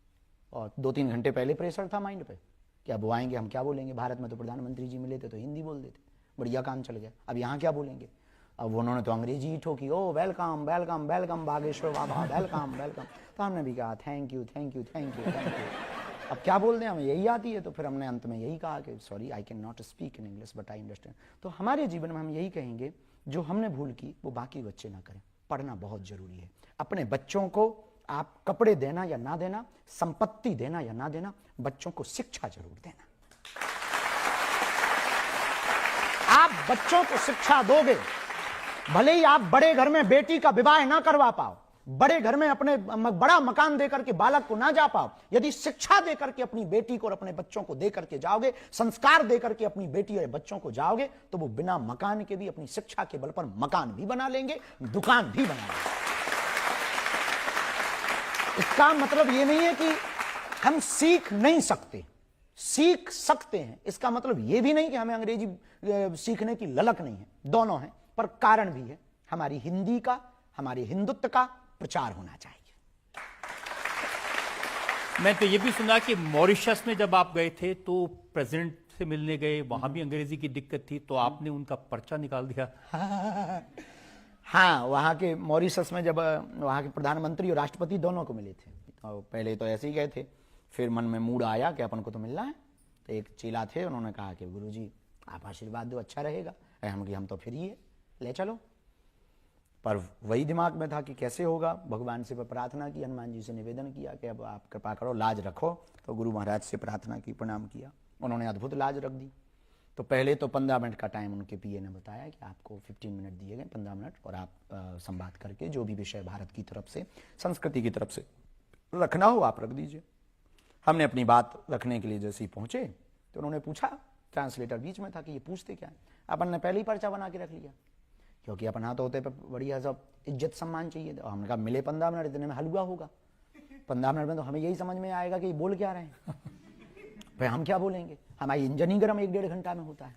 और 2-3 घंटे पहले प्रेशर था माइंड पे कि अब वो आएंगे, हम क्या बोलेंगे। भारत में तो प्रधानमंत्री जी मिले थे तो हिंदी बोल देते, बढ़िया काम चल गया। अब यहाँ क्या बोलेंगे? अब उन्होंने तो अंग्रेजी ही ठोकी, ओ वेलकम वेलकम वेलकम बागेश्वर बाबा, वेलकम वेलकम। तो हमने भी कहा thank you thank you thank you thank you. अब क्या बोलते हैं, हमें यही आती है। तो फिर हमने अंत में यही कहा कि sorry I can not speak in English but I understand. तो हमारे जीवन में हम यही कहेंगे, जो हमने भूल की वो बाकी बच्चे ना करें। पढ़ना बहुत जरूरी है। अपने बच्चों को आप कपड़े देना या ना देना, संपत्ति देना या ना देना, बच्चों को शिक्षा जरूर देना। आप बच्चों को शिक्षा दोगे, भले ही आप बड़े घर में बेटी का विवाह ना करवा पाओ, बड़े घर में अपने बड़ा मकान देकर के बालक को ना जा पाओ, यदि शिक्षा देकर के अपनी बेटी को और अपने बच्चों को देकर के जाओगे, संस्कार देकर के अपनी बेटी और बच्चों को जाओगे, तो वो बिना मकान के भी अपनी शिक्षा के बल पर मकान भी बना लेंगे, दुकान भी बना लेंगे। इसका मतलब ये नहीं है कि हम सीख नहीं सकते, सीख सकते हैं। इसका मतलब ये भी नहीं कि हमें अंग्रेजी सीखने की ललक नहीं है, दोनों है। पर कारण भी है, हमारी हिंदी का, हमारे हिंदुत्व का प्रचार होना चाहिए। मैं तो ये भी सुना कि मॉरिशस में जब आप गए थे तो प्रेसिडेंट से मिलने गए, वहां भी अंग्रेजी की दिक्कत थी, तो आपने उनका पर्चा निकाल दिया। हाँ, वहाँ के मॉरिशस में जब वहाँ के प्रधानमंत्री और राष्ट्रपति दोनों को मिले थे, तो पहले तो ऐसे ही गए थे, फिर मन में मूड आया कि अपन को तो मिलना है। तो एक चेला थे, उन्होंने कहा कि गुरुजी आप आशीर्वाद दो, अच्छा रहेगा। हम तो फ्री है, ले चलो। पर वही दिमाग में था कि कैसे होगा। भगवान से प्रार्थना की, हनुमान जी से निवेदन किया कि अब आप कृपा करो, लाज रखो। तो गुरु महाराज से प्रार्थना की, प्रणाम किया, उन्होंने अद्भुत लाज रख दी। तो पहले तो 15 मिनट का टाइम उनके पीए ने बताया कि आपको 15 मिनट दिए गए, 15 मिनट, और आप संवाद करके जो भी विषय भारत की तरफ से, संस्कृति की तरफ से रखना हो आप रख दीजिए। हमने अपनी बात रखने के लिए जैसे ही पहुंचे तो उन्होंने पूछा, ट्रांसलेटर बीच में था, कि ये पूछते क्या है। अपन ने पहले ही पर्चा बना के रख लिया, क्योंकि अपन हाथ होते पे बढ़िया सब इज्जत सम्मान चाहिए। तो हमने कहा मिले 15 मिनट, इतने में हलवा होगा। 15 मिनट में तो हमें यही समझ में आएगा कि बोल क्या रहे हैं, फिर हम क्या बोलेंगे। हमारी इंजन ही गर्म 1-1.5 घंटा में होता है।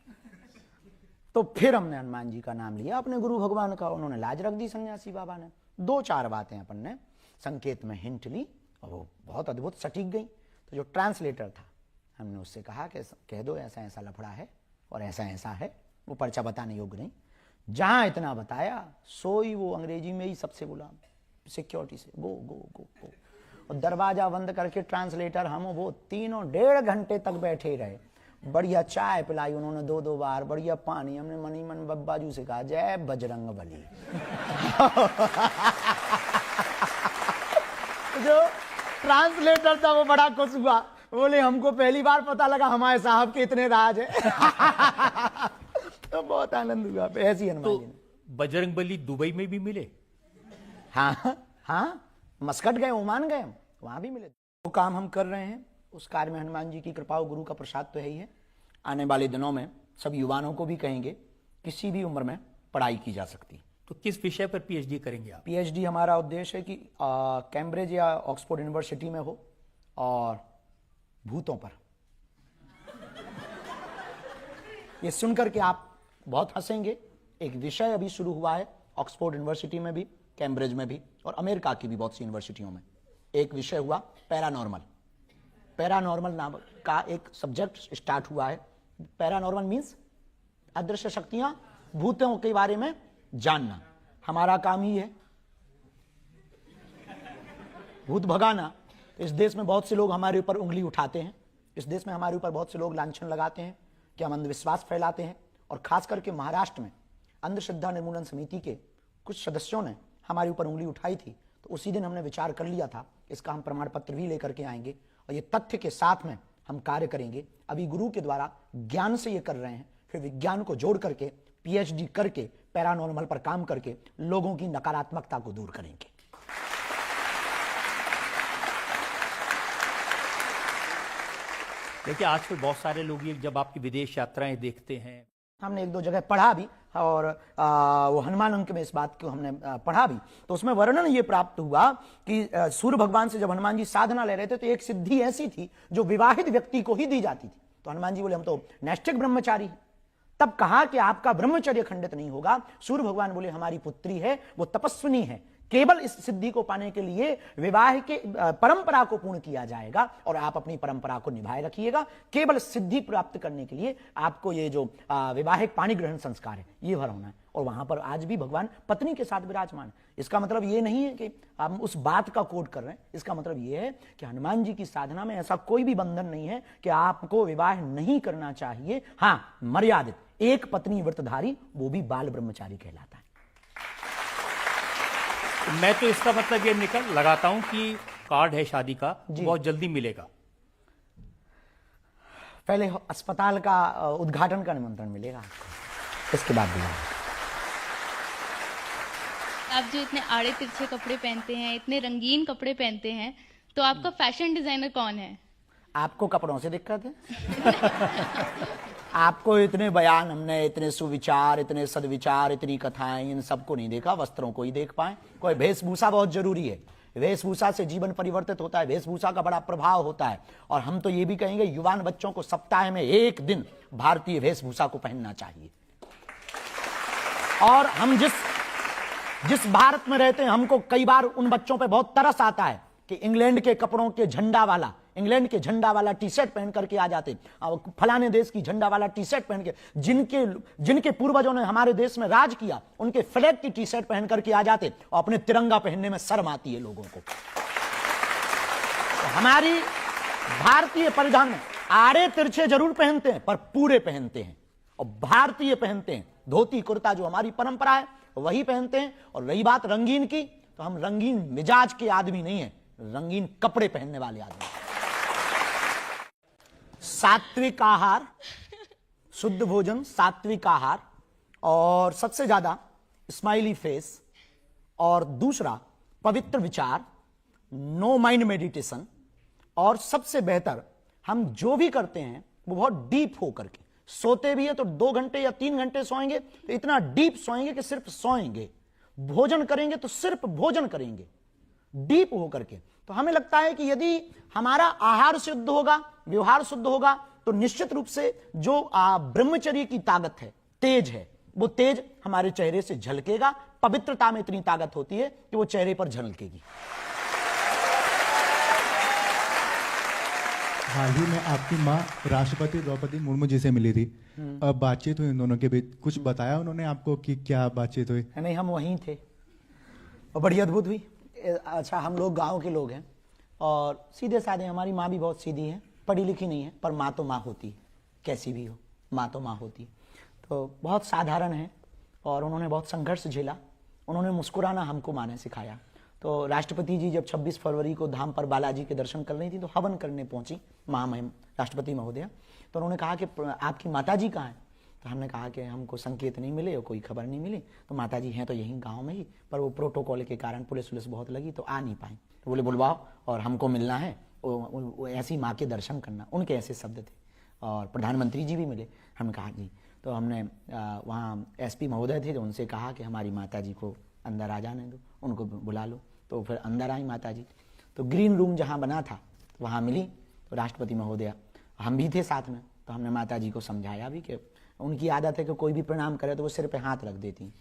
तो फिर हमने हनुमान जी का नाम लिया, अपने गुरु भगवान का, उन्होंने लाज रख दी सन्यासी बाबा ने। 2-4 बातें अपन ने संकेत में हिंट ली और वो बहुत अद्भुत सटीक गई। तो जो ट्रांसलेटर था, हमने उससे कहा कि कह दो ऐसा ऐसा लफड़ा है और ऐसा ऐसा है। वो पर्चा बताने योग्य नहीं, जहां इतना बताया सोई वो अंग्रेजी में ही सबसे बोला सिक्योरिटी से, गो गो गो गो। और दरवाजा बंद करके ट्रांसलेटर हम वो तीनों 1.5 घंटे तक बैठे रहे। बढ़िया चाय पिलाई उन्होंने 2-2 बार, बढ़िया पानी। हमने मनी मन बब्बाजू से कहा जय बजरंग बली। जो ट्रांसलेटर था वो बड़ा खुश हुआ, बोले हमको पहली बार पता लगा हमारे साहब के इतने राज है। तो बहुत आनंद हुआ। ऐसी हनुमान जी ने बजरंग बली दुबई में भी मिले। हाँ हाँ, मस्कट गए, ओमान गए, वहां भी मिले। वो काम हम कर रहे हैं, उस कार्य में हनुमान जी की कृपा और गुरु का प्रसाद तो है ही है। आने वाले दिनों में सब युवाओं को भी कहेंगे किसी भी उम्र में पढ़ाई की जा सकती, तो किस विषय पर पीएचडी करेंगे आप? पीएचडी हमारा उद्देश्य है कि कैम्ब्रिज या ऑक्सफोर्ड यूनिवर्सिटी में हो और भूतों पर। ये सुनकर के आप बहुत हंसेंगे। एक विषय अभी शुरू हुआ है ऑक्सफोर्ड यूनिवर्सिटी में भी, कैम्ब्रिज में भी और अमेरिका की भी बहुत सी यूनिवर्सिटियों में। एक विषय हुआ पैरानॉर्मल। पैरानॉर्मल नाम का एक सब्जेक्ट स्टार्ट हुआ है। पैरानॉर्मल मीन्स अदृश्य शक्तियां, भूतों के बारे में जानना। हमारा काम ही है भूत भगाना। इस देश में बहुत से लोग हमारे ऊपर उंगली उठाते हैं। इस देश में हमारे ऊपर बहुत से लोग लांछन लगाते हैं कि हम अंधविश्वास फैलाते हैं। और खास करके महाराष्ट्र में अंधश्रद्धा निर्मूलन समिति के कुछ सदस्यों ने हमारे ऊपर उंगली उठाई थी। तो उसी दिन हमने विचार कर लिया था, इसका हम प्रमाण पत्र भी लेकर के आएंगे और ये तथ्य के साथ में हम कार्य करेंगे। अभी गुरु के द्वारा ज्ञान से ये कर रहे हैं, फिर विज्ञान को जोड़ करके पीएचडी करके पैरानॉर्मल पर काम करके लोगों की नकारात्मकता को दूर करेंगे। देखिए आजकल बहुत सारे लोग ये जब आपकी विदेश यात्राएं देखते हैं, हमने एक दो जगह पढ़ा भी और वो हनुमान अंक में इस बात को हमने पढ़ा भी, तो उसमें वर्णन ये प्राप्त हुआ कि सूर्य भगवान से जब हनुमान जी साधना ले रहे थे तो एक सिद्धि ऐसी थी जो विवाहित व्यक्ति को ही दी जाती थी। तो हनुमान जी बोले हम तो नैष्ठिक ब्रह्मचारी हैं। तब कहा कि आपका ब्रह्मचर्य खंडित नहीं होगा। सूर्य भगवान बोले हमारी पुत्री है, वो तपस्विनी है, केवल इस सिद्धि को पाने के लिए विवाह के परंपरा को पूर्ण किया जाएगा और आप अपनी परंपरा को निभाए रखिएगा। केवल सिद्धि प्राप्त करने के लिए आपको ये जो विवाहिक पाणी ग्रहण संस्कार है ये भर होना है। और वहां पर आज भी भगवान पत्नी के साथ विराजमान। इसका मतलब ये नहीं है कि हम उस बात का कोड कर रहे हैं। इसका मतलब ये है कि हनुमान जी की साधना में ऐसा कोई भी बंधन नहीं है कि आपको विवाह नहीं करना चाहिए। हाँ, मर्यादित एक पत्नी व्रतधारी, वो भी बाल ब्रह्मचारी कहलाता है। मैं तो इसका मतलब ये निकल लगाता हूं कि कार्ड है शादी का, बहुत जल्दी मिलेगा। पहले अस्पताल का उद्घाटन का निमंत्रण मिलेगा आपको, इसके बाद भी। आप जो इतने आड़े तिरछे कपड़े पहनते हैं, इतने रंगीन कपड़े पहनते हैं, तो आपका फैशन डिजाइनर कौन है? आपको कपड़ों से दिक्कत है? आपको इतने बयान, हमने इतने सुविचार, इतने सदविचार, इतनी कथाएं, इन सबको नहीं देखा, वस्त्रों को ही देख पाए। कोई वेशभूषा बहुत जरूरी है। वेशभूषा से जीवन परिवर्तित होता है, वेशभूषा का बड़ा प्रभाव होता है। और हम तो ये भी कहेंगे युवान बच्चों को सप्ताह में एक दिन भारतीय वेशभूषा को पहनना चाहिए। और हम जिस भारत में रहते हैं, हमको कई बार उन बच्चों पे बहुत तरस आता है कि इंग्लैंड के कपड़ों के इंग्लैंड के झंडा वाला टी शर्ट पहन करके आ जाते, फलाने देश की झंडा वाला टी शर्ट पहन के, जिनके पूर्वजों ने हमारे देश में राज किया, उनके फ्लैग की टी शर्ट पहन करके आ जाते और अपने तिरंगा पहनने में शर्म आती है लोगों को। तो हमारी भारतीय परिधान में आड़े तिरछे जरूर पहनते हैं पर पूरे पहनते हैं, और भारतीय पहनते हैं। धोती कुर्ता जो हमारी परंपरा है वही पहनते हैं। और रही बात रंगीन की, तो हम रंगीन मिजाज के आदमी नहीं है, रंगीन कपड़े पहनने वाले आदमी। सात्विक आहार, शुद्ध भोजन, सात्विक आहार, और सबसे ज्यादा स्माइली फेस, और दूसरा पवित्र विचार, नो माइंड मेडिटेशन, और सबसे बेहतर हम जो भी करते हैं वो बहुत डीप हो करके। सोते भी है तो 2 घंटे या 3 घंटे सोएंगे तो इतना डीप सोएंगे कि सिर्फ सोएंगे। भोजन करेंगे तो सिर्फ भोजन करेंगे डीप हो करके। तो हमें लगता है कि यदि हमारा आहार शुद्ध होगा, व्यवहार शुद्ध होगा, तो निश्चित रूप से जो ब्रह्मचर्य की ताकत है, तेज है, वो तेज हमारे चेहरे से झलकेगा। पवित्रता में इतनी ताकत होती है कि वो चेहरे पर झलकेगी। हाल ही में आपकी माँ राष्ट्रपति द्रौपदी मुर्मू जी से मिली थी, अब बातचीत हुई उन दोनों के बीच, कुछ बताया उन्होंने आपको कि क्या बातचीत हुई? नहीं, हम वहीं थे और बड़ी अद्भुत हुई। अच्छा, हम लोग गांव के लोग हैं और सीधे साधे, हमारी माँ भी बहुत सीधी है, पढ़ी लिखी नहीं है, पर माँ तो माँ होती है, कैसी भी हो माँ तो माँ होती है। तो बहुत साधारण है और उन्होंने बहुत संघर्ष झेला। उन्होंने मुस्कुराना हमको माँ ने सिखाया। तो राष्ट्रपति जी जब 26 फरवरी को धाम पर बालाजी के दर्शन कर रही थी तो हवन करने पहुंची राष्ट्रपति महोदया। तो उन्होंने कहा कि आपकी माता जी कहाँ हैं? तो हमने कहा कि हमको संकेत नहीं मिले और कोई खबर नहीं मिली। तो माता जी हैं तो यहीं गांव में ही, पर वो प्रोटोकॉल के कारण पुलिस बहुत लगी तो आ नहीं पाए। तो बोले बुलवाओ और हमको मिलना है, ऐसी माँ के दर्शन करना। उनके ऐसे शब्द थे। और प्रधानमंत्री जी भी मिले। हमने कहा जी तो हमने वहाँ एसपी महोदय थे, तो उनसे कहा कि हमारी माता जी को अंदर आ जाने दो, उनको बुला लो। तो फिर अंदर आई माता जी। तो ग्रीन रूम जहाँ बना था वहाँ मिली, तो राष्ट्रपति महोदया, हम भी थे साथ में। तो हमने माता जी को समझाया भी कि उनकी आदत है कि कोई भी प्रणाम करे तो वो सिर पे हाथ रख देती।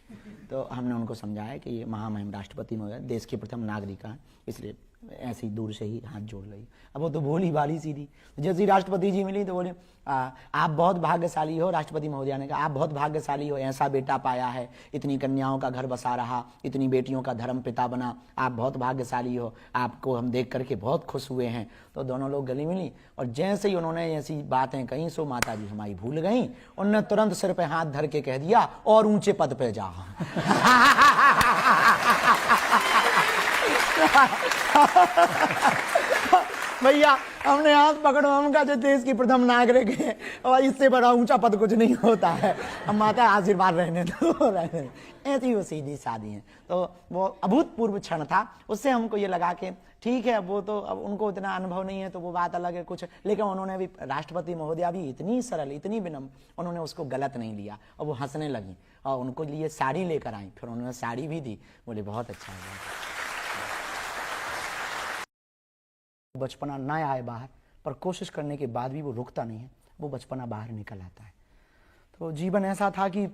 तो हमने उनको समझाया कि ये महामहिम राष्ट्रपति महोदय देश के प्रथम नागरिक हैं, इसलिए ऐसे ही दूर से ही हाथ जोड़ रही। अब वो तो भोली भाली सी थी। जैसे ही राष्ट्रपति जी मिली तो बोले आप बहुत भाग्यशाली हो। राष्ट्रपति महोदया ने कहा आप बहुत भाग्यशाली हो, ऐसा बेटा पाया है, इतनी कन्याओं का घर बसा रहा, इतनी बेटियों का धर्म पिता बना, आप बहुत भाग्यशाली हो, आपको हम देख करके बहुत खुश हुए हैं। तो दोनों लोग गले मिली और जैसे ही उन्होंने ऐसी बातें कहीं सो माता जी हमारी भूल गई। उन्होंने तुरंत सिर पे हाथ धर के कह दिया और ऊंचे पद पे जा। भैया हमने हाथ पकड़ो, हम कहा जो देश की प्रथम नागरिक है और इससे बड़ा ऊंचा पद कुछ नहीं होता है, हम माता आशीर्वाद रहने दो, रहने दो। ऐसी वो सीधी सादी है। तो वो अभूतपूर्व क्षण था। उससे हमको ये लगा कि ठीक है, वो तो अब उनको इतना अनुभव नहीं है तो वो बात अलग है कुछ, लेकिन उन्होंने भी, राष्ट्रपति महोदया भी इतनी सरल, इतनी विनम्र, उन्होंने उसको गलत नहीं लिया और वो हंसने लगी और उनको लिए साड़ी लेकर आई। फिर उन्होंने साड़ी भी दी, बोले बहुत अच्छा है। बचपना ना आए बाहर, पर कोशिश करने के बाद भी वो रुकता नहीं है, वो बचपना बाहर निकल आता है। तो जीवन ऐसा था कि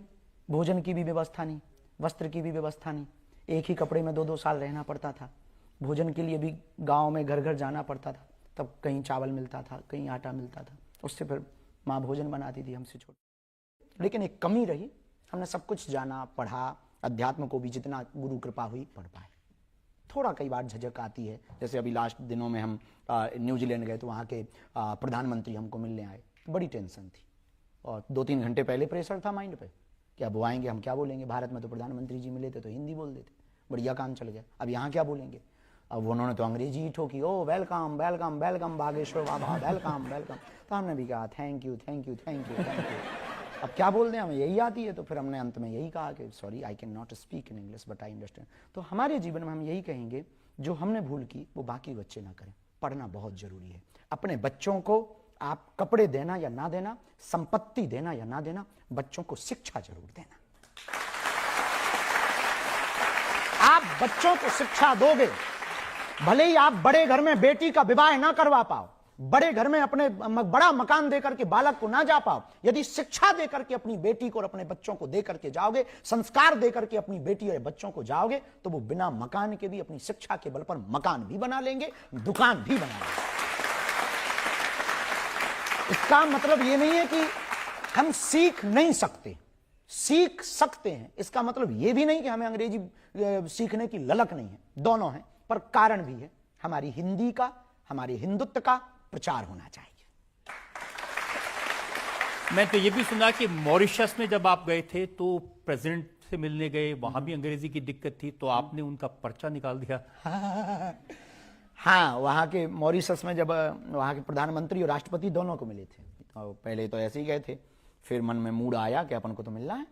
भोजन की भी व्यवस्था नहीं, वस्त्र की भी व्यवस्था नहीं, एक ही कपड़े में 2-2 साल रहना पड़ता था। भोजन के लिए भी गांव में घर घर जाना पड़ता था, तब कहीं चावल मिलता था, कहीं आटा मिलता था, उससे फिर माँ भोजन बनाती थी हमसे छोटे। लेकिन एक कमी रही, हमने सब कुछ जाना, पढ़ा, अध्यात्म को भी जितना गुरु कृपा हुई पढ़ पाए। थोड़ा कई बार झिझक आती है, जैसे अभी लास्ट दिनों में हम न्यूजीलैंड गए तो वहाँ के प्रधानमंत्री हमको मिलने आए, बड़ी टेंशन थी और 2-3 घंटे पहले प्रेशर था माइंड पे कि अब वो आएंगे, हम क्या बोलेंगे। भारत में तो प्रधानमंत्री जी मिले थे तो हिंदी बोल देते, बढ़िया काम चल गया। अब यहाँ क्या बोलेंगे, अब उन्होंने तो अंग्रेजी ही ठोकी, ओ वेलकम वेलकम वेलकम बागेश्वर बाबा, वेलकम वेलकम। तो हमने भी कहा thank you thank you thank you thank you. अब क्या बोल दें, हमें यही आती है। तो फिर हमने अंत में यही कहा कि sorry I can not speak in English but I understand. तो हमारे जीवन में हम यही कहेंगे, जो हमने भूल की वो बाकी बच्चे ना करें। पढ़ना बहुत जरूरी है। अपने बच्चों को आप कपड़े देना या ना देना, संपत्ति देना या ना देना, बच्चों को शिक्षा जरूर देना। आप बच्चों को शिक्षा दोगे, भले ही आप बड़े घर में बेटी का विवाह ना करवा पाओ, बड़े घर में अपने बड़ा मकान देकर के बालक को ना जा पाओ, यदि शिक्षा देकर के अपनी बेटी को और अपने बच्चों को देकर के जाओगे, संस्कार देकर के अपनी बेटी और बच्चों को जाओगे, तो वो बिना मकान के भी अपनी शिक्षा के बल पर मकान भी बना लेंगे, दुकान भी बना लेंगे। इसका मतलब ये नहीं है कि हम सीख नहीं सकते, सीख सकते हैं। इसका मतलब ये भी नहीं कि हमें अंग्रेजी सीखने की ललक नहीं है, दोनों है, पर कारण भी है। हमारी हिंदी का, हमारी हिंदुत्व का प्रचार होना चाहिए। मैं तो ये भी सुना कि मॉरिशस में जब आप गए थे तो प्रेसिडेंट से मिलने गए, वहां भी अंग्रेजी की दिक्कत थी, तो आपने उनका पर्चा निकाल दिया। हाँ, वहाँ के मॉरिशस में जब वहाँ के प्रधानमंत्री और राष्ट्रपति दोनों को मिले थे, तो पहले तो ऐसे ही गए थे, फिर मन में मूड आया कि अपन को तो मिलना है।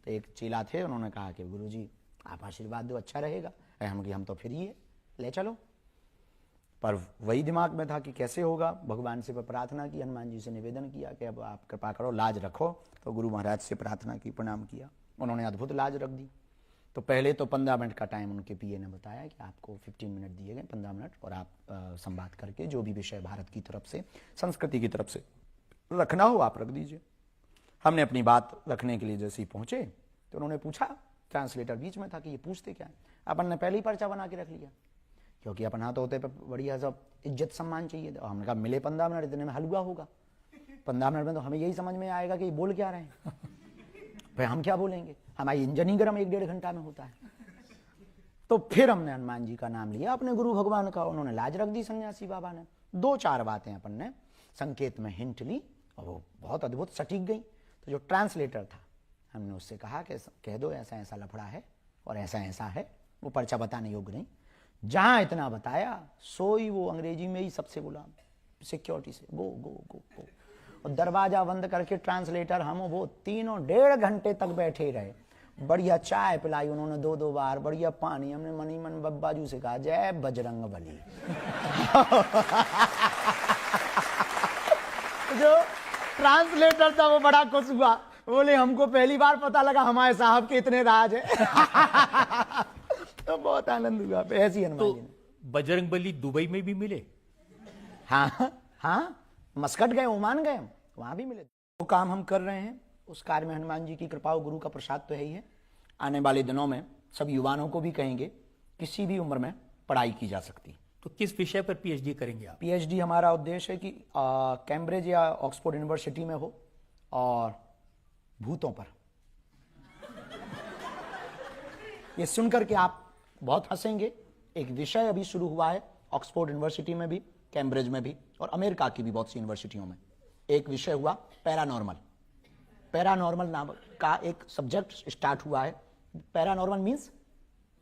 तो एक चेला थे, उन्होंने कहा कि गुरुजी आप आशीर्वाद दो, अच्छा रहेगा। हम तो फ्री है, ले चलो। पर वही दिमाग में था कि कैसे होगा। भगवान से प्रार्थना की, हनुमान जी से निवेदन किया कि अब आप कृपा करो, लाज रखो। तो गुरु महाराज से प्रार्थना की, प्रणाम किया, उन्होंने अद्भुत लाज रख दी। तो पहले तो 15 मिनट का टाइम उनके पीए ने बताया कि आपको 15 मिनट दिए गए, 15 मिनट, और आप संवाद करके जो भी विषय भारत की तरफ से, संस्कृति की तरफ से रखना हो आप रख दीजिए। हमने अपनी बात रखने के लिए जैसे ही पहुंचे तो उन्होंने पूछा, ट्रांसलेटर बीच में था कि ये पूछते क्या है। अपन ने पहले ही पर्चा बना के रख लिया, क्योंकि अपन हाथ होते पे बढ़िया सब इज्जत सम्मान चाहिए। तो हमने कहा मिले 15 मिनट, इतने में हलवा होगा। 15 मिनट में तो हमें यही समझ में आएगा कि ये बोल क्या रहे हैं। फिर हम क्या बोलेंगे, हमारी इंजन ही गर्म 1-1.5 घंटा में होता है। तो फिर हमने हनुमान जी का नाम लिया, अपने गुरु भगवान का, उन्होंने लाज रख दी सन्यासी बाबा ने। 2-4 बातें अपन ने संकेत में हिंट ली और वो बहुत अद्भुत सटीक गई। तो जो ट्रांसलेटर था, हमने उससे कहा कि कह दो ऐसा ऐसा लफड़ा है और ऐसा ऐसा है। वो पर्चा बताने योग्य नहीं, जहां इतना बताया सोई वो अंग्रेजी में ही सबसे बोला सिक्योरिटी से, गो गो गो गो। और दरवाजा बंद करके ट्रांसलेटर हम वो तीनों 1.5 घंटे तक बैठे रहे। बढ़िया चाय पिलाई उन्होंने 2-2 बार, बढ़िया पानी। हमने मनी मन बब्बाजू से कहा जय बजरंग बली। जो ट्रांसलेटर था वो बड़ा खुश हुआ, बोले हमको पहली बार पता लगा हमारे साहब के इतने राज है। तो बहुत आनंद हुआ। ऐसी हनुमान तो जी ने। बजरंगबली दुबई में भी मिले? हाँ हाँ, मस्कट गए, ओमान गए, वहां भी मिले। वो काम हम कर रहे हैं, उस कार्य में हनुमान जी की कृपा और गुरु का प्रसाद तो है ही है। आने वाले दिनों में सब युवाओं को भी कहेंगे किसी भी उम्र में पढ़ाई की जा सकती है। तो किस विषय पर पीएचडी करेंगे आप? पीएचडी हमारा उद्देश्य है कि कैम्ब्रिज या ऑक्सफोर्ड यूनिवर्सिटी में हो और भूतों पर। ये सुनकर के आप बहुत हंसेंगे। एक विषय अभी शुरू हुआ है ऑक्सफोर्ड यूनिवर्सिटी में भी, कैम्ब्रिज में भी और अमेरिका की भी बहुत सी यूनिवर्सिटियों में। एक विषय हुआ पैरानॉर्मल। पैरानॉर्मल नाम का एक सब्जेक्ट स्टार्ट हुआ है। पैरानॉर्मल मीन्स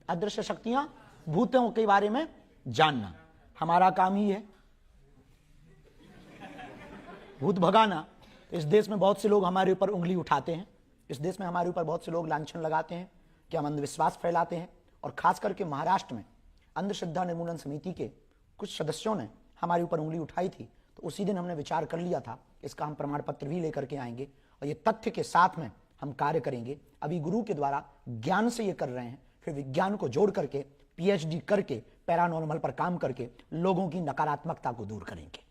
अदृश्य शक्तियां, भूतों के बारे में जानना। हमारा काम ही है भूत भगाना। इस देश में बहुत से लोग हमारे ऊपर उंगली उठाते हैं, इस देश में हमारे ऊपर बहुत से लोग लांछन लगाते हैं कि हम अंधविश्वास फैलाते हैं। और खास करके महाराष्ट्र में अंधश्रद्धा निर्मूलन समिति के कुछ सदस्यों ने हमारे ऊपर उंगली उठाई थी। तो उसी दिन हमने विचार कर लिया था इसका हम प्रमाण पत्र भी लेकर के आएंगे और ये तथ्य के साथ में हम कार्य करेंगे। अभी गुरु के द्वारा ज्ञान से ये कर रहे हैं, फिर विज्ञान को जोड़ करके पीएचडी करके पैरानॉर्मल पर काम करके लोगों की नकारात्मकता को दूर करेंगे।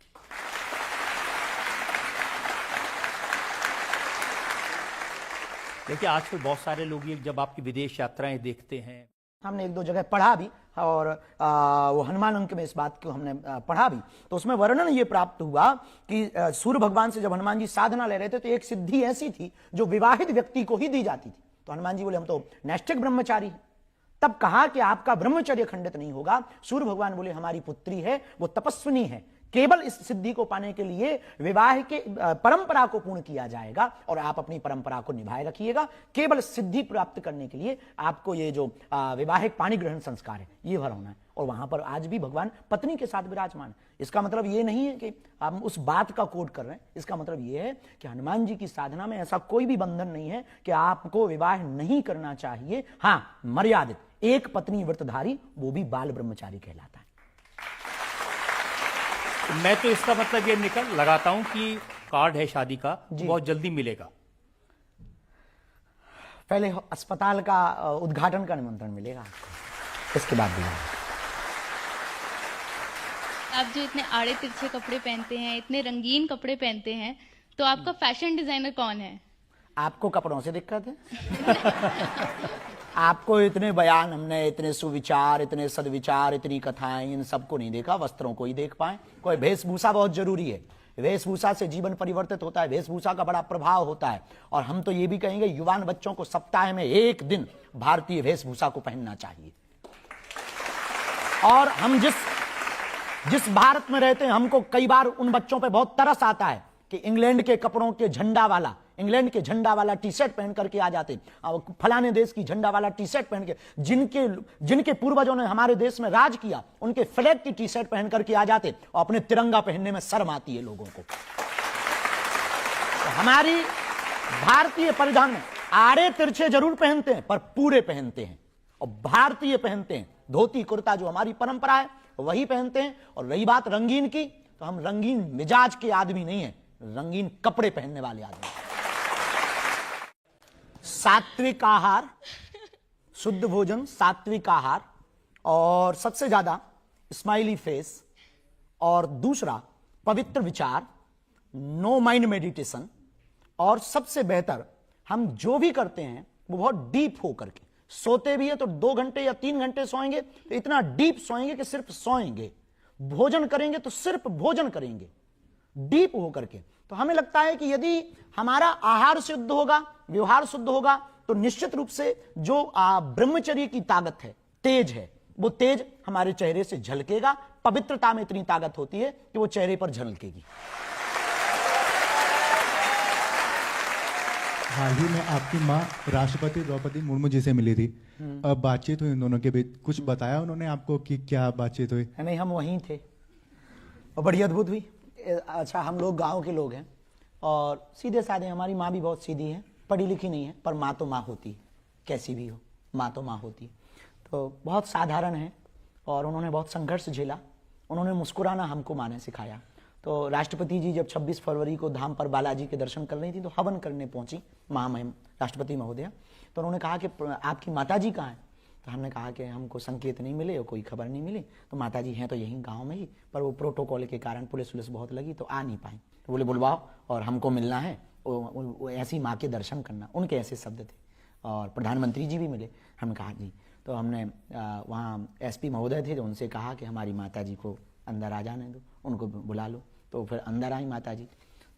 देखिए आजकल बहुत सारे लोग ये जब आपकी विदेश यात्राएं देखते हैं, हमने एक दो जगह पढ़ा भी और वो हनुमान अंक में इस बात को हमने पढ़ा भी, तो उसमें वर्णन ये प्राप्त हुआ कि सूर्य भगवान से जब हनुमान जी साधना ले रहे थे तो एक सिद्धि ऐसी थी जो विवाहित व्यक्ति को ही दी जाती थी। तो हनुमान जी बोले हम तो नैष्ठिक ब्रह्मचारी हैं। तब कहा कि आपका ब्रह्मचर्य खंडित नहीं होगा। सूर्य भगवान बोले हमारी पुत्री है, वो तपस्विनी है, केवल इस सिद्धि को पाने के लिए विवाह के परंपरा को पूर्ण किया जाएगा और आप अपनी परंपरा को निभाए रखिएगा। केवल सिद्धि प्राप्त करने के लिए आपको ये जो विवाहिक पाणी ग्रहण संस्कार है ये भर होना है। और वहां पर आज भी भगवान पत्नी के साथ विराजमान है। इसका मतलब ये नहीं है कि हम उस बात का कोड कर रहे हैं, इसका मतलब ये है कि हनुमान जी की साधना में ऐसा कोई भी बंधन नहीं है कि आपको विवाह नहीं करना चाहिए। हाँ, मर्यादित एक पत्नी व्रतधारी, वो भी बाल ब्रह्मचारी कहलाता है। मैं तो इसका मतलब ये निकल लगाता हूं कि कार्ड है शादी का, बहुत जल्दी मिलेगा। पहले अस्पताल का उद्घाटन का निमंत्रण मिलेगा आपको, इसके बाद भी। आप जो इतने आड़े तिरछे कपड़े पहनते हैं, इतने रंगीन कपड़े पहनते हैं, तो आपका फैशन डिजाइनर कौन है? आपको कपड़ों से दिक्कत है? आपको इतने बयान, हमने इतने सुविचार, इतने सदविचार, इतनी कथाएं, इन सबको नहीं देखा, वस्त्रों को ही देख पाए। कोई वेशभूषा बहुत जरूरी है, वेशभूषा से जीवन परिवर्तित होता है, वेशभूषा का बड़ा प्रभाव होता है। और हम तो ये भी कहेंगे युवान बच्चों को सप्ताह में एक दिन भारतीय वेशभूषा को पहनना चाहिए। और हम जिस भारत में रहते हैं, हमको कई बार उन बच्चों पे बहुत तरस आता है कि इंग्लैंड के कपड़ों के झंडा वाला टी शर्ट पहन करके आ जाते, फलाने देश की झंडा वाला टी शर्ट पहन के, जिनके पूर्वजों ने हमारे देश में राज किया, उनके फ्लैग की टी शर्ट पहन करके आ जाते और अपने तिरंगा पहनने में शर्म आती है लोगों को। तो हमारी भारतीय परिधान में आड़े तिरछे जरूर पहनते हैं पर पूरे पहनते हैं, और भारतीय पहनते हैं धोती कुर्ता, जो हमारी परंपरा है वही पहनते हैं। और रही बात रंगीन की, तो हम रंगीन मिजाज के आदमी नहीं है, रंगीन कपड़े पहनने वाले आदमी। सात्विक आहार, शुद्ध भोजन, सात्विक आहार, और सबसे ज्यादा स्माइली फेस, और दूसरा पवित्र विचार, नो माइंड मेडिटेशन, और सबसे बेहतर हम जो भी करते हैं वो बहुत डीप हो करके सोते भी है तो 2 घंटे या 3 घंटे सोएंगे तो इतना डीप सोएंगे कि सिर्फ सोएंगे। भोजन करेंगे तो सिर्फ भोजन करेंगे डीप हो करके। तो हमें लगता है कि यदि हमारा आहार शुद्ध होगा, व्यवहार शुद्ध होगा, तो निश्चित रूप से जो ब्रह्मचर्य की ताकत है, तेज है, वो तेज हमारे चेहरे से झलकेगा। पवित्रता में इतनी ताकत होती है कि वो चेहरे पर झलकेगी। हाल ही में आपकी माँ राष्ट्रपति द्रौपदी मुर्मू जी से मिली थी, अब बातचीत हुई उन दोनों के बीच, कुछ बताया उन्होंने आपको कि क्या बातचीत हुई? नहीं, हम वहीं थे और बड़ी अद्भुत हुई। अच्छा, हम लोग गांव के लोग हैं और सीधे साधे, हमारी माँ भी बहुत सीधी है, पढ़ी लिखी नहीं है, पर माँ तो माँ होती है, कैसी भी हो माँ तो माँ होती है। तो बहुत साधारण है और उन्होंने बहुत संघर्ष झेला। उन्होंने मुस्कुराना हमको माँ ने सिखाया। तो राष्ट्रपति जी जब 26 फरवरी को धाम पर बालाजी के दर्शन कर रही थी तो हवन करने पहुंची महामहिम राष्ट्रपति महोदया। तो उन्होंने कहा कि आपकी माता जी कहाँ हैं? तो हमने कहा कि हमको संकेत नहीं मिले और कोई खबर नहीं मिली। तो माता जी हैं तो यहीं गांव में ही, पर वो प्रोटोकॉल के कारण पुलिस बहुत लगी तो आ नहीं पाई। तो बोले बुलवाओ और हमको मिलना है, वो ऐसी माँ के दर्शन करना, उनके ऐसे शब्द थे। और प्रधानमंत्री जी भी मिले। हमने कहा जी। तो हमने वहाँ एसपी महोदय थे तो उनसे कहा कि हमारी माता जी को अंदर आ जाने दो, उनको बुला लो। तो फिर अंदर आई माता जी।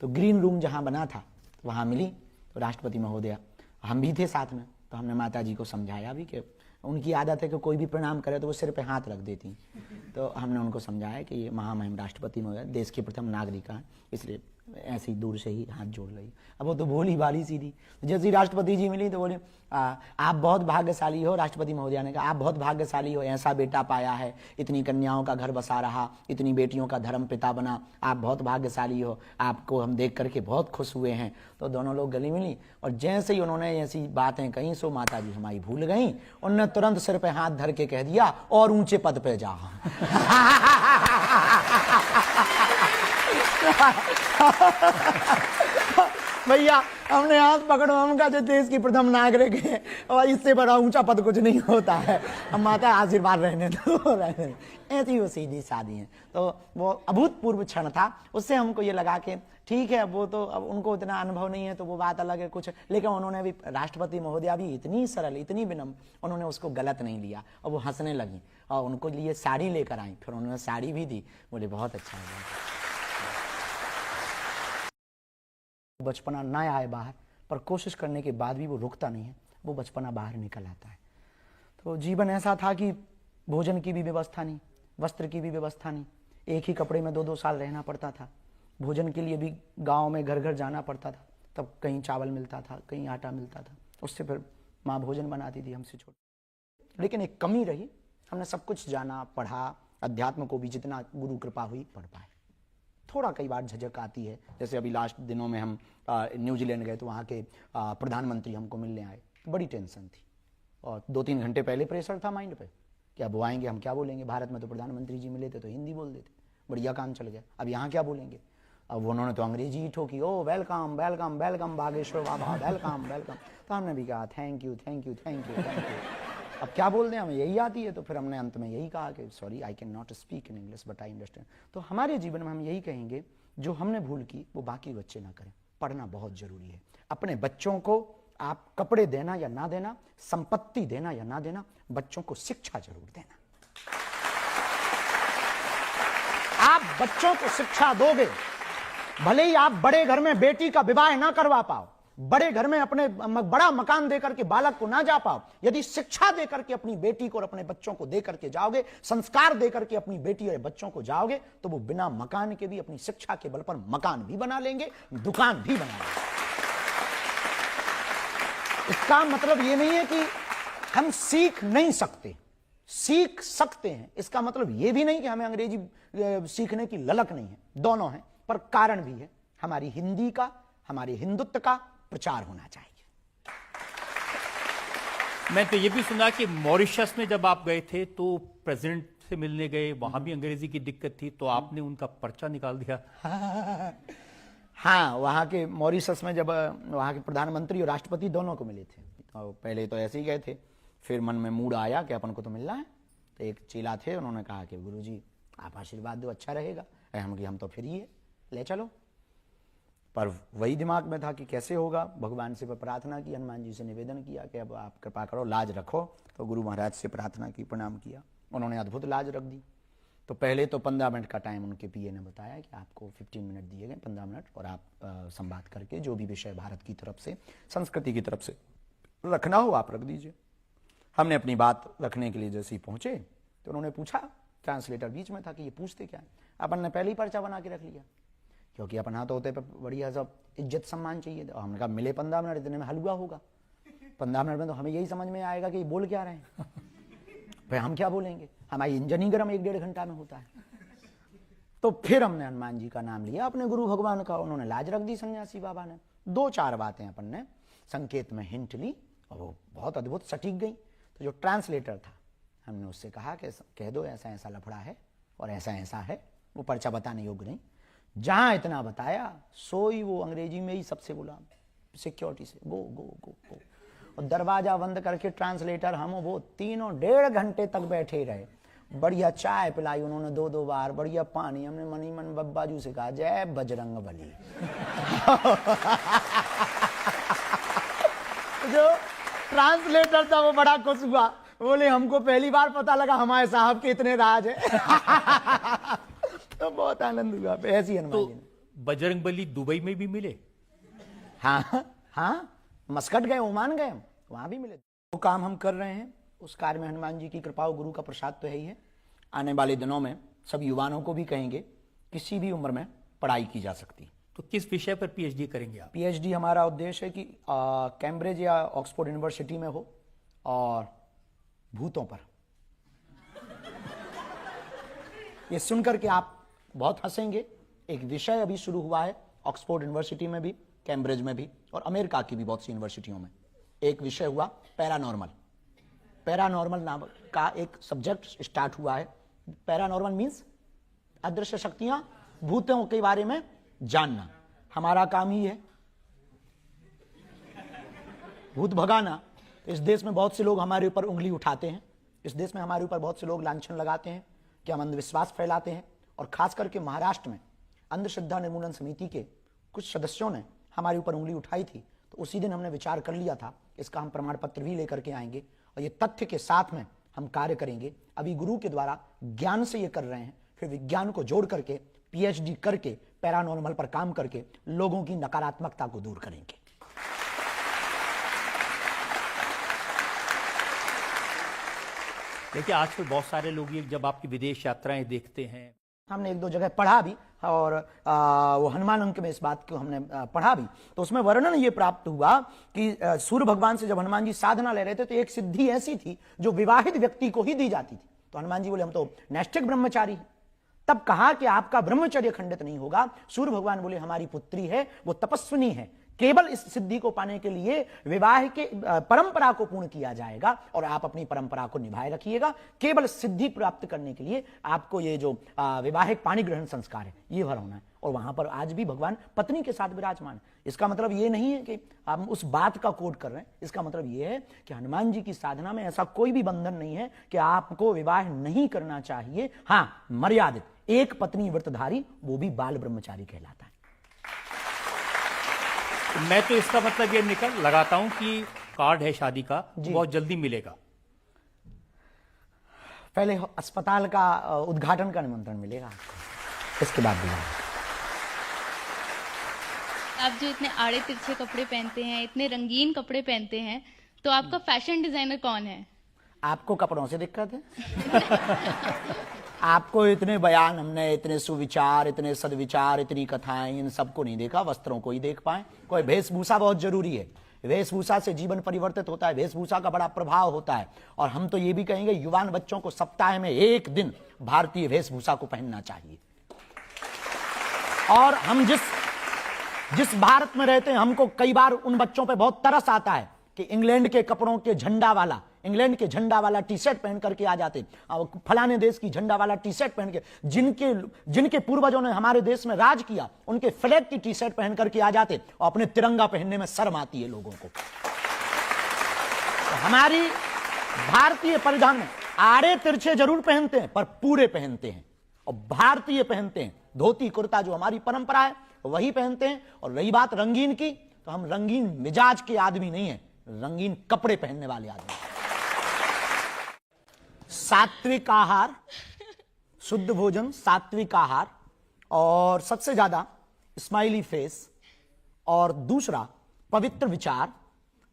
तो ग्रीन रूम जहाँ बना था वहाँ मिली। तो राष्ट्रपति महोदया हम भी थे साथ में। तो हमने माता जी को समझाया भी कि उनकी आदत है कि कोई भी प्रणाम करे तो वो सिर पे हाथ रख देती। तो हमने उनको समझाया कि ये महामहिम राष्ट्रपति महोदय देश के प्रथम नागरिक हैं, इसलिए ऐसी दूर से ही हाथ जोड़ रही। अब वो तो भोली भाली सी थी। जैसे ही राष्ट्रपति जी मिली तो बोले आप बहुत भाग्यशाली हो। राष्ट्रपति महोदया ने कहा आप बहुत भाग्यशाली हो, ऐसा बेटा पाया है, इतनी कन्याओं का घर बसा रहा, इतनी बेटियों का धर्म पिता बना, आप बहुत भाग्यशाली हो, आपको हम देख करके बहुत खुश हुए हैं। तो दोनों लोग गली मिली और जैसे ही उन्होंने ऐसी बातें कहीं सो माता जी हमारी भूल गई। उन्होंने तुरंत सिर पे हाथ धर के कह दिया और ऊंचे पद पे जा। भैया हमने हाथ पकड़ो, हम का जो देश की प्रथम नागरिक है और इससे बड़ा ऊंचा पद कुछ नहीं होता है। अब माता आशीर्वाद रहने दो, ऐसी वो सीधी सादी है। तो वो अभूतपूर्व क्षण था। उससे हमको ये लगा कि ठीक है, वो तो अब उनको इतना अनुभव नहीं है तो वो बात अलग है कुछ, लेकिन उन्होंने भी राष्ट्रपति महोदया भी इतनी सरल, इतनी विनम्र, उन्होंने उसको गलत नहीं लिया और वो हंसने लगी और उनको लिए साड़ी लेकर आई। फिर उन्होंने साड़ी भी दी। बोले बहुत अच्छा है। बचपना ना आए बाहर, पर कोशिश करने के बाद भी वो रुकता नहीं है, वो बचपना बाहर निकल आता है। तो जीवन ऐसा था कि भोजन की भी व्यवस्था नहीं, वस्त्र की भी व्यवस्था नहीं, एक ही कपड़े में 2-2 साल रहना पड़ता था। भोजन के लिए भी गांव में घर घर जाना पड़ता था, तब कहीं चावल मिलता था, कहीं आटा मिलता था, उससे फिर माँ भोजन बनाती थी हमसे छोटे। लेकिन एक कमी रही, हमने सब कुछ जाना, पढ़ा, अध्यात्म को भी जितना गुरु कृपा हुई पढ़ पाए। थोड़ा कई बार झिझक आती है, जैसे अभी लास्ट दिनों में हम न्यूजीलैंड गए तो वहाँ के प्रधानमंत्री हमको मिलने आए, बड़ी टेंशन थी और 2-3 घंटे पहले प्रेशर था माइंड पे कि अब वो आएंगे, हम क्या बोलेंगे। भारत में तो प्रधानमंत्री जी मिले थे तो हिंदी बोल देते, बढ़िया काम चल गया। अब यहाँ क्या बोलेंगे? अब उन्होंने तो अंग्रेजी ही ठोकी, ओ वेलकम वेलकम वेलकम बागेश्वर बाबा, वेलकम वेलकम। तो हमने भी कहा thank you thank you thank you thank you. अब क्या बोल दें, हमें यही आती है। तो फिर हमने अंत में यही कहा कि sorry I can not speak in English but I understand. तो हमारे जीवन में हम यही कहेंगे, जो हमने भूल की वो बाकी बच्चे ना करें। पढ़ना बहुत जरूरी है। अपने बच्चों को आप कपड़े देना या ना देना, संपत्ति देना या ना देना, बच्चों को शिक्षा जरूर देना। आप बच्चों को शिक्षा दोगे, भले ही आप बड़े घर में बेटी का विवाह ना करवा पाओ, बड़े घर में अपने बड़ा मकान देकर के बालक को ना जा पाओ, यदि शिक्षा देकर के अपनी बेटी को और अपने बच्चों को देकर के जाओगे, संस्कार देकर के अपनी बेटी और बच्चों को जाओगे, तो वो बिना मकान के भी अपनी शिक्षा के बल पर मकान भी बना लेंगे, दुकान भी बना लेंगे। इसका मतलब ये नहीं है कि हम सीख नहीं सकते, सीख सकते हैं। इसका मतलब ये भी नहीं कि हमें अंग्रेजी सीखने की ललक नहीं है, दोनों है, पर कारण भी है। हमारी हिंदी का, हमारे हिंदुत्व का प्रचार होना चाहिए। मैं तो ये भी सुना कि मॉरिशस में जब आप गए थे तो प्रेसिडेंट से मिलने गए, वहां भी अंग्रेजी की दिक्कत थी, तो आपने उनका पर्चा निकाल दिया। हाँ, वहाँ के मॉरिशस में जब वहाँ के प्रधानमंत्री और राष्ट्रपति दोनों को मिले थे, तो पहले तो ऐसे ही गए थे, फिर मन में मूड आया कि अपन को तो मिलना है। तो एक चेला थे, उन्होंने कहा कि गुरुजी आप आशीर्वाद दो, अच्छा रहेगा। हम तो फिर ही है, ले चलो। पर वही दिमाग में था कि कैसे होगा। भगवान से प्रार्थना की, हनुमान जी से निवेदन किया कि अब आप कृपा करो, लाज रखो। तो गुरु महाराज से प्रार्थना की, प्रणाम किया, उन्होंने अद्भुत लाज रख दी। तो पहले तो 15 मिनट का टाइम उनके पीए ने बताया कि आपको 15 मिनट दिए गए, 15 मिनट, और आप संवाद करके जो भी विषय भारत की तरफ से, संस्कृति की तरफ से रखना हो आप रख दीजिए। हमने अपनी बात रखने के लिए जैसे ही पहुंचे तो उन्होंने पूछा, ट्रांसलेटर बीच में था, कि ये पूछते क्या है। अपन ने पहले ही पर्चा बना के रख लिया, क्योंकि अपन हाथ होते पे बढ़िया सब इज्जत सम्मान चाहिए। तो हमने कहा मिले 15 मिनट, इतने में हलवा होगा। 15 मिनट में तो हमें यही समझ में आएगा कि ये बोल क्या रहे हैं। भाई हम क्या बोलेंगे, हमारी इंजन ही गर्म 1-1.5 घंटा में होता है। तो फिर हमने हनुमान जी का नाम लिया, अपने गुरु भगवान का, उन्होंने लाज रख दी सन्यासी बाबा ने। 2-4 बातें अपन ने संकेत में हिंट ली और वो बहुत अद्भुत सटीक गई। तो जो ट्रांसलेटर था, हमने उससे कहा कि कह दो ऐसा ऐसा लफड़ा है और ऐसा ऐसा है, वो पर्चा बताने योग्य नहीं। जहां इतना बताया सोई वो अंग्रेजी में ही सबसे बोला सिक्योरिटी से, गो गो गो गो। और दरवाजा बंद करके ट्रांसलेटर हम वो तीनों 1.5 घंटे तक बैठे रहे। बढ़िया चाय पिलाई उन्होंने 2-2 बार, बढ़िया पानी। हमने मनी मन बब्बाजू से कहा जय बजरंग बली। जो ट्रांसलेटर था वो बड़ा खुश हुआ, बोले हमको पहली बार पता लगा हमारे साहब के इतने राज है। तो बहुत आनंद हुआ। ऐसी हनुमान जी ने। बजरंग बली दुबई में भी मिले? हाँ हाँ, मस्कट गए, ओमान गए, वहां भी मिले। वो काम हम कर रहे हैं, उस कार्य में हनुमान जी की कृपा और गुरु का प्रसाद तो है ही है। आने वाले दिनों में सब युवाओं को भी कहेंगे किसी भी उम्र में पढ़ाई की जा सकती है। तो किस विषय पर पीएचडी करेंगे आप? पीएचडी हमारा उद्देश्य है कि कैम्ब्रिज या ऑक्सफोर्ड यूनिवर्सिटी में हो और भूतों पर। ये सुनकर के आप बहुत हंसेंगे। एक विषय अभी शुरू हुआ है ऑक्सफोर्ड यूनिवर्सिटी में भी, कैम्ब्रिज में भी और अमेरिका की भी बहुत सी यूनिवर्सिटियों में। एक विषय हुआ पैरानॉर्मल। पैरानॉर्मल नाम का एक सब्जेक्ट स्टार्ट हुआ है। पैरानॉर्मल मीन्स अदृश्य शक्तियां, भूतों के बारे में जानना। हमारा काम ही है भूत भगाना। इस देश में बहुत से लोग हमारे ऊपर उंगली उठाते हैं, इस देश में हमारे ऊपर बहुत से लोग लांछन लगाते हैं कि हम अंधविश्वास फैलाते हैं। और खास करके महाराष्ट्र में अंधश्रद्धा निर्मूलन समिति के कुछ सदस्यों ने हमारे ऊपर उंगली उठाई थी। तो उसी दिन हमने विचार कर लिया था, इसका हम प्रमाण पत्र भी लेकर के आएंगे और ये तथ्य के साथ में हम कार्य करेंगे। अभी गुरु के द्वारा ज्ञान से ये कर रहे हैं, फिर विज्ञान को जोड़ करके पीएचडी करके पैरानॉर्मल पर काम करके लोगों की नकारात्मकता को दूर करेंगे। देखिए आजकल बहुत सारे लोग ये जब आपकी विदेश यात्राएं देखते हैं, हमने 1-2 जगह पढ़ा भी और वो हनुमान अंक में इस बात को हमने पढ़ा भी, तो उसमें वर्णन ये प्राप्त हुआ कि सूर्य भगवान से जब हनुमान जी साधना ले रहे थे तो एक सिद्धि ऐसी थी जो विवाहित व्यक्ति को ही दी जाती थी। तो हनुमान जी बोले हम तो नैष्ठिक ब्रह्मचारी हैं। तब कहा कि आपका ब्रह्मचर्य खंडित नहीं होगा। सूर्य भगवान बोले हमारी पुत्री है, वो तपस्विनी है, केवल इस सिद्धि को पाने के लिए विवाह के परंपरा को पूर्ण किया जाएगा और आप अपनी परंपरा को निभाए रखिएगा। केवल सिद्धि प्राप्त करने के लिए आपको ये जो विवाहिक पाणी ग्रहण संस्कार है ये भर होना है। और वहां पर आज भी भगवान पत्नी के साथ विराजमान है। इसका मतलब ये नहीं है कि हम उस बात का कोट कर रहे हैं, इसका मतलब ये है कि हनुमान जी की साधना में ऐसा कोई भी बंधन नहीं है कि आपको विवाह नहीं करना चाहिए। हाँ, मर्यादित, एक पत्नी व्रतधारी, वो भी बाल ब्रह्मचारी कहलाता है। मैं तो इसका मतलब ये निकल लगाता हूं कि कार्ड है शादी का, बहुत जल्दी मिलेगा। पहले अस्पताल का उद्घाटन का निमंत्रण मिलेगा, इसके बाद भी। आप जो इतने आड़े तिरछे कपड़े पहनते हैं, इतने रंगीन कपड़े पहनते हैं, तो आपका फैशन डिजाइनर कौन है? आपको कपड़ों से दिक्कत है? आपको इतने बयान, हमने इतने सुविचार, इतने सदविचार, इतनी कथाएं, इन सबको नहीं देखा, वस्त्रों को ही देख पाए। कोई वेशभूषा बहुत जरूरी है, वेशभूषा से जीवन परिवर्तित होता है, वेशभूषा का बड़ा प्रभाव होता है। और हम तो ये भी कहेंगे युवान बच्चों को सप्ताह में 1 दिन भारतीय वेशभूषा को पहनना चाहिए। और हम जिस भारत में रहते हैं, हमको कई बार उन बच्चों पे बहुत तरस आता है कि इंग्लैंड के कपड़ों के झंडा वाला टी शर्ट पहन करके आ जाते, फलाने देश की झंडा वाला टी शर्ट पहन के, जिनके पूर्वजों ने हमारे देश में राज किया, उनके फ्लैग की टी शर्ट पहन करके आ जाते और अपने तिरंगा पहनने में शर्म आती है लोगों को। तो हमारी भारतीय परिधान में आड़े तिरछे जरूर पहनते हैं पर पूरे पहनते हैं, और भारतीय पहनते हैं। धोती कुर्ता जो हमारी परंपरा है वही पहनते हैं। और रही बात रंगीन की, तो हम रंगीन मिजाज के आदमी नहीं है, रंगीन कपड़े पहनने वाले आदमी। सात्विक आहार, शुद्ध भोजन, सात्विक आहार, और सबसे ज्यादा स्माइली फेस, और दूसरा पवित्र विचार,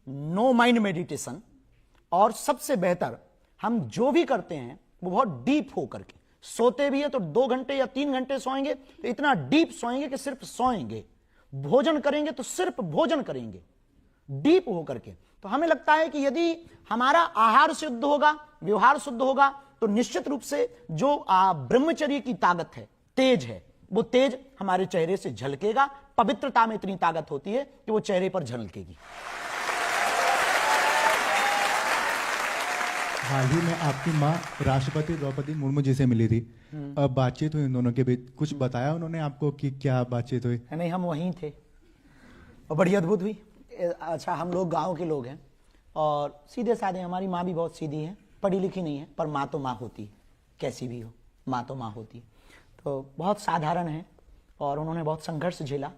नो माइंड मेडिटेशन, और सबसे बेहतर हम जो भी करते हैं वो बहुत डीप हो करके। सोते भी है तो 2 घंटे या 3 घंटे सोएंगे तो इतना डीप सोएंगे कि सिर्फ सोएंगे। भोजन करेंगे तो सिर्फ भोजन करेंगे डीप हो करके। तो हमें लगता है कि यदि हमारा आहार शुद्ध होगा, व्यवहार शुद्ध होगा, तो निश्चित रूप से जो ब्रह्मचर्य की ताकत है, तेज है, वो तेज हमारे चेहरे से झलकेगा। पवित्रता में इतनी ताकत होती है कि वो चेहरे पर झलकेगी। हाल ही में आपकी माँ राष्ट्रपति द्रौपदी मुर्मू जी से मिली थी। बातचीत हुई उन दोनों के बीच, कुछ बताया उन्होंने आपको कि क्या बातचीत हुई? नहीं, हम वहीं थे और बड़ी अद्भुत हुई। अच्छा, हम लोग गांव के लोग हैं और सीधे साधे, हमारी माँ भी बहुत सीधी है, पढ़ी लिखी नहीं है, पर माँ तो माँ होती है, कैसी भी हो माँ तो माँ होती है। तो बहुत साधारण है और उन्होंने बहुत संघर्ष झेला।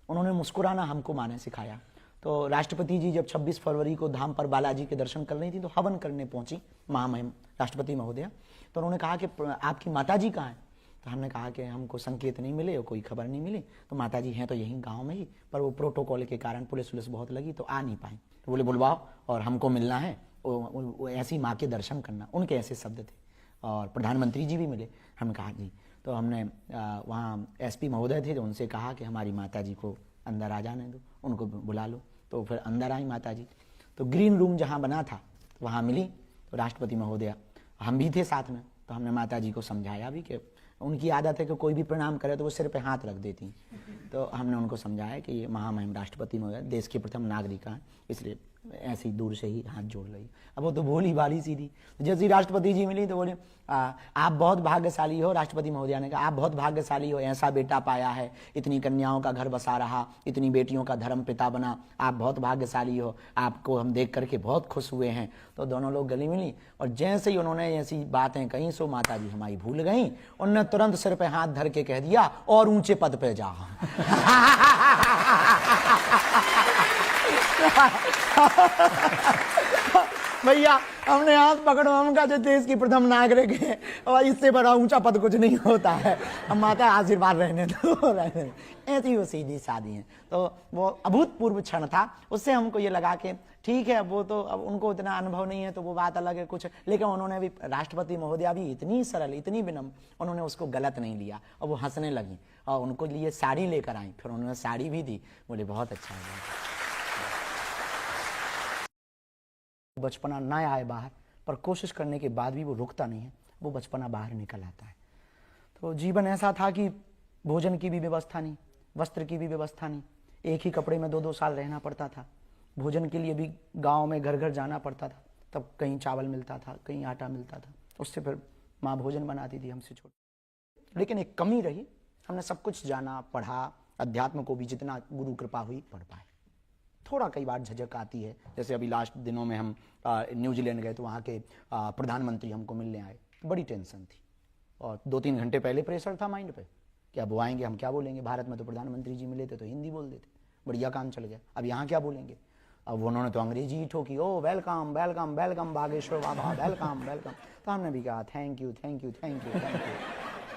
उन्होंने मुस्कुराना हमको माँ ने सिखाया। तो राष्ट्रपति जी जब 26 फरवरी को धाम पर बालाजी के दर्शन कर रही थी तो हवन करने पहुंची महामहिम राष्ट्रपति महोदया। तो उन्होंने कहा कि आपकी माताजी कहाँ हैं? तो हमने कहा कि हमको संकेत नहीं मिले और कोई खबर नहीं मिली। तो माताजी हैं तो यहीं गांव में ही, पर वो प्रोटोकॉल के कारण पुलिस बहुत लगी तो आ नहीं पाई। तो बोले बुलवाओ और हमको मिलना है, वो ऐसी माँ के दर्शन करना, उनके ऐसे शब्द थे। और प्रधानमंत्री जी भी मिले। हमने कहा जी, तो हमने वहाँ एसपी महोदय थे तो उनसे कहा कि हमारी माताजी को अंदर आ जाने दो, उनको बुला लो। तो फिर अंदर आई माताजी। तो ग्रीन रूम जहाँ बना था वहाँ मिली तो राष्ट्रपति महोदया, हम भी थे साथ में। तो हमने माताजी को समझाया भी कि उनकी आदत है कि कोई भी प्रणाम करे तो वो सिर पे हाथ रख देती। तो हमने उनको समझाया कि ये महामहिम राष्ट्रपति महोदय देश के प्रथम नागरिक हैं, इसलिए ऐसी दूर से ही हाथ जोड़ रही। अब वो तो भोली भाली सीधी। जैसे ही राष्ट्रपति जी मिली तो बोले आप बहुत भाग्यशाली हो। राष्ट्रपति महोदया ने कहा आप बहुत भाग्यशाली हो, ऐसा बेटा पाया है, इतनी कन्याओं का घर बसा रहा, इतनी बेटियों का धर्म पिता बना, आप बहुत भाग्यशाली हो, आपको हम देख करके बहुत खुश हुए हैं। तो दोनों लोग गले मिली और जैसे ही उन्होंने ऐसी बातें कहीं सो माता जी हमारी भूल गई। उन्होंने तुरंत सिर पे हाथ धर के कह दिया और ऊंचे पद पे जाओ। भैया हमने हाथ पकड़ो, हम का जो देश की प्रथम नागरिक है और इससे बड़ा ऊंचा पद कुछ नहीं होता है। हम माता आशीर्वाद रहने दो, रहने दो। ऐसी वो सीधी सादी है। तो वो अभूतपूर्व क्षण था। उससे हमको ये लगा कि ठीक है, वो तो अब उनको इतना अनुभव नहीं है तो वो बात अलग है कुछ, लेकिन उन्होंने भी, राष्ट्रपति महोदया भी इतनी सरल, इतनी विनम्र, उन्होंने उसको गलत नहीं लिया और वो हंसने लगी और उनको लिए साड़ी लेकर आई। फिर उन्होंने साड़ी भी दी, बोले बहुत अच्छा है। बचपना ना आए बाहर, पर कोशिश करने के बाद भी वो रुकता नहीं है, वो बचपना बाहर निकल आता है। तो जीवन ऐसा था कि भोजन की भी व्यवस्था नहीं, वस्त्र की भी व्यवस्था नहीं, एक ही कपड़े में 2-2 साल रहना पड़ता था। भोजन के लिए भी गांव में घर घर जाना पड़ता था, तब कहीं चावल मिलता था, कहीं आटा मिलता था, उससे फिर माँ भोजन बनाती थी हमसे छोटे। लेकिन एक कमी रही, हमने सब कुछ जाना, पढ़ा, अध्यात्म को भी जितना गुरु कृपा हुई पढ़ पाए। थोड़ा कई बार झिझक आती है, जैसे अभी लास्ट दिनों में हम न्यूजीलैंड गए तो वहाँ के प्रधानमंत्री हमको मिलने आए, बड़ी टेंशन थी और 2-3 घंटे पहले प्रेशर था माइंड पे कि अब वो आएंगे, हम क्या बोलेंगे। भारत में तो प्रधानमंत्री जी मिले थे तो हिंदी बोल देते, बढ़िया काम चल गया। अब यहाँ क्या बोलेंगे? अब उन्होंने तो अंग्रेजी ही ठोकी, ओ वेलकम वेलकम वेलकम बागेश्वर बाबा, वेलकम वेलकम। तो हमने भी कहा thank you thank you thank you thank you.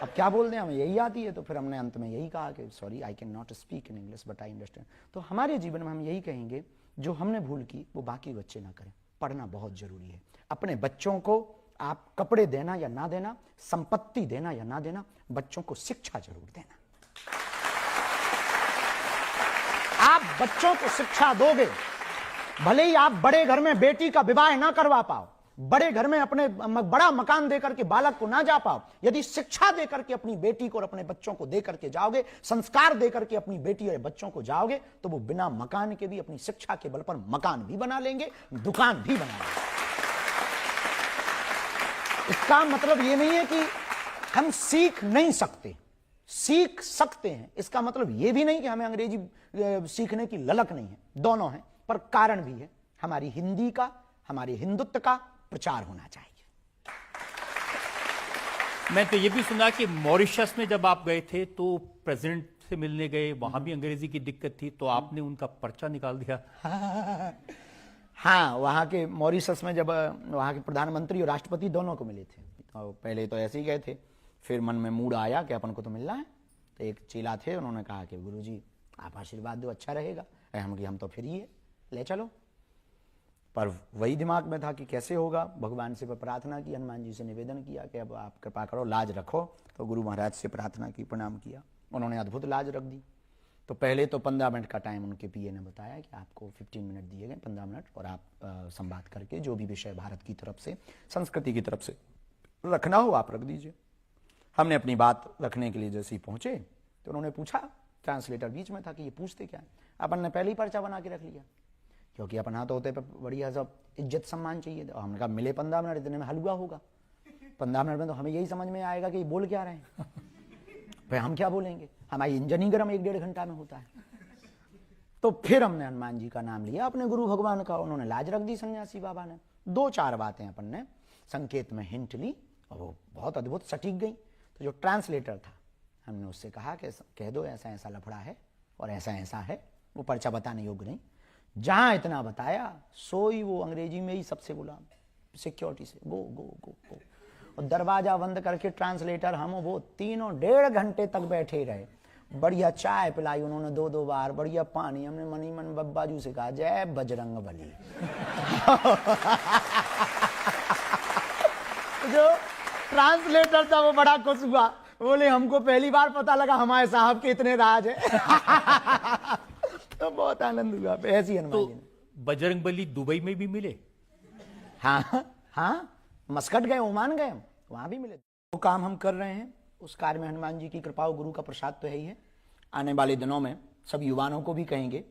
अब क्या बोल दें, हमें यही आती है। तो फिर हमने अंत में यही कहा कि sorry I can not speak in English but I understand. तो हमारे जीवन में हम यही कहेंगे, जो हमने भूल की वो बाकी बच्चे ना करें। पढ़ना बहुत जरूरी है। अपने बच्चों को आप कपड़े देना या ना देना, संपत्ति देना या ना देना, बच्चों को शिक्षा जरूर देना। आप बच्चों को शिक्षा दोगे, भले ही आप बड़े घर में बेटी का विवाह ना करवा पाओ, बड़े घर में अपने बड़ा मकान देकर के बालक को ना जा पाओ, यदि शिक्षा देकर के अपनी बेटी को और अपने बच्चों को देकर के जाओगे, संस्कार देकर के अपनी बेटी और बच्चों को जाओगे, तो वो बिना मकान के भी अपनी शिक्षा के बल पर मकान भी बना लेंगे, दुकान भी बना लेंगे। इसका मतलब ये नहीं है कि हम सीख नहीं सकते, सीख सकते हैं। इसका मतलब ये भी नहीं कि हमें अंग्रेजी सीखने की ललक नहीं है, दोनों है, पर कारण भी है। हमारी हिंदी का, हमारे हिंदुत्व का प्रचार होना चाहिए। मैं तो ये भी सुना कि मॉरिशस में जब आप गए थे तो प्रेसिडेंट से मिलने गए, वहां भी अंग्रेजी की दिक्कत थी, तो आपने उनका पर्चा निकाल दिया। हाँ, वहाँ के मॉरिशस में जब वहाँ के प्रधानमंत्री और राष्ट्रपति दोनों को मिले थे, तो पहले तो ऐसे ही गए थे, फिर मन में मूड आया कि अपन को तो मिलना है। तो एक चेला थे, उन्होंने कहा कि गुरुजी आप आशीर्वाद दो, अच्छा रहेगा। हम तो फ्री है, ले चलो। पर वही दिमाग में था कि कैसे होगा। भगवान से प्रार्थना की, हनुमान जी से निवेदन किया कि अब आप कृपा करो, लाज रखो। तो गुरु महाराज से प्रार्थना की, प्रणाम किया, उन्होंने अद्भुत लाज रख दी। तो पहले तो 15 मिनट का टाइम उनके पीए ने बताया कि आपको 15 मिनट दिए गए, 15 मिनट, और आप संवाद करके जो भी विषय भारत की तरफ से, संस्कृति की तरफ से रखना हो आप रख दीजिए। हमने अपनी बात रखने के लिए जैसे ही पहुंचे तो उन्होंने पूछा, ट्रांसलेटर बीच में था, कि ये पूछते क्या है। अपन ने पहले ही पर्चा बना के रख लिया क्योंकि अपना तो होते पे बढ़िया सब इज्जत सम्मान चाहिए। तो हमने कहा मिले 15 मिनट, इतने में हलवा होगा। 15 मिनट में तो हमें यही समझ में आएगा कि बोल क्या रहे हैं। फिर हम क्या बोलेंगे, हमारी इंजन ही गर्म 1-1.5 घंटा में होता है। तो फिर हमने हनुमान जी का नाम लिया अपने गुरु भगवान का, उन्होंने लाज रख दी सन्यासी बाबा ने। 2-4 बातें अपन ने संकेत में हिंट ली और वो बहुत अद्भुत सटीक गई। तो जो ट्रांसलेटर था, हमने उससे कहा कि कह दो ऐसा ऐसा लफड़ा है और ऐसा ऐसा है, वो पर्चा बताने योग्य नहीं। जहां इतना बताया सोई वो अंग्रेजी में ही सबसे बोला सिक्योरिटी से गो गो गो गो, और दरवाजा बंद करके ट्रांसलेटर हम वो तीनों 1.5 घंटे तक बैठे रहे। बढ़िया चाय पिलाई उन्होंने 2-2 बार, बढ़िया पानी। हमने मनी मन बब्बाजू से कहा जय बजरंग बली। जो ट्रांसलेटर था वो बड़ा खुश हुआ, बोले हमको पहली बार पता लगा हमारे साहब के इतने राज है। तो बहुत आनंद हुआ। ऐसी हनुमान तो जी ने। बजरंगबली दुबई में भी मिले? हाँ हाँ, मस्कट गए, ओमान गए, वहां भी मिले। वो काम हम कर रहे हैं, उस कार्य में हनुमान जी की कृपा और गुरु का प्रसाद तो है ही है। आने वाले दिनों में सब युवाओं को भी कहेंगे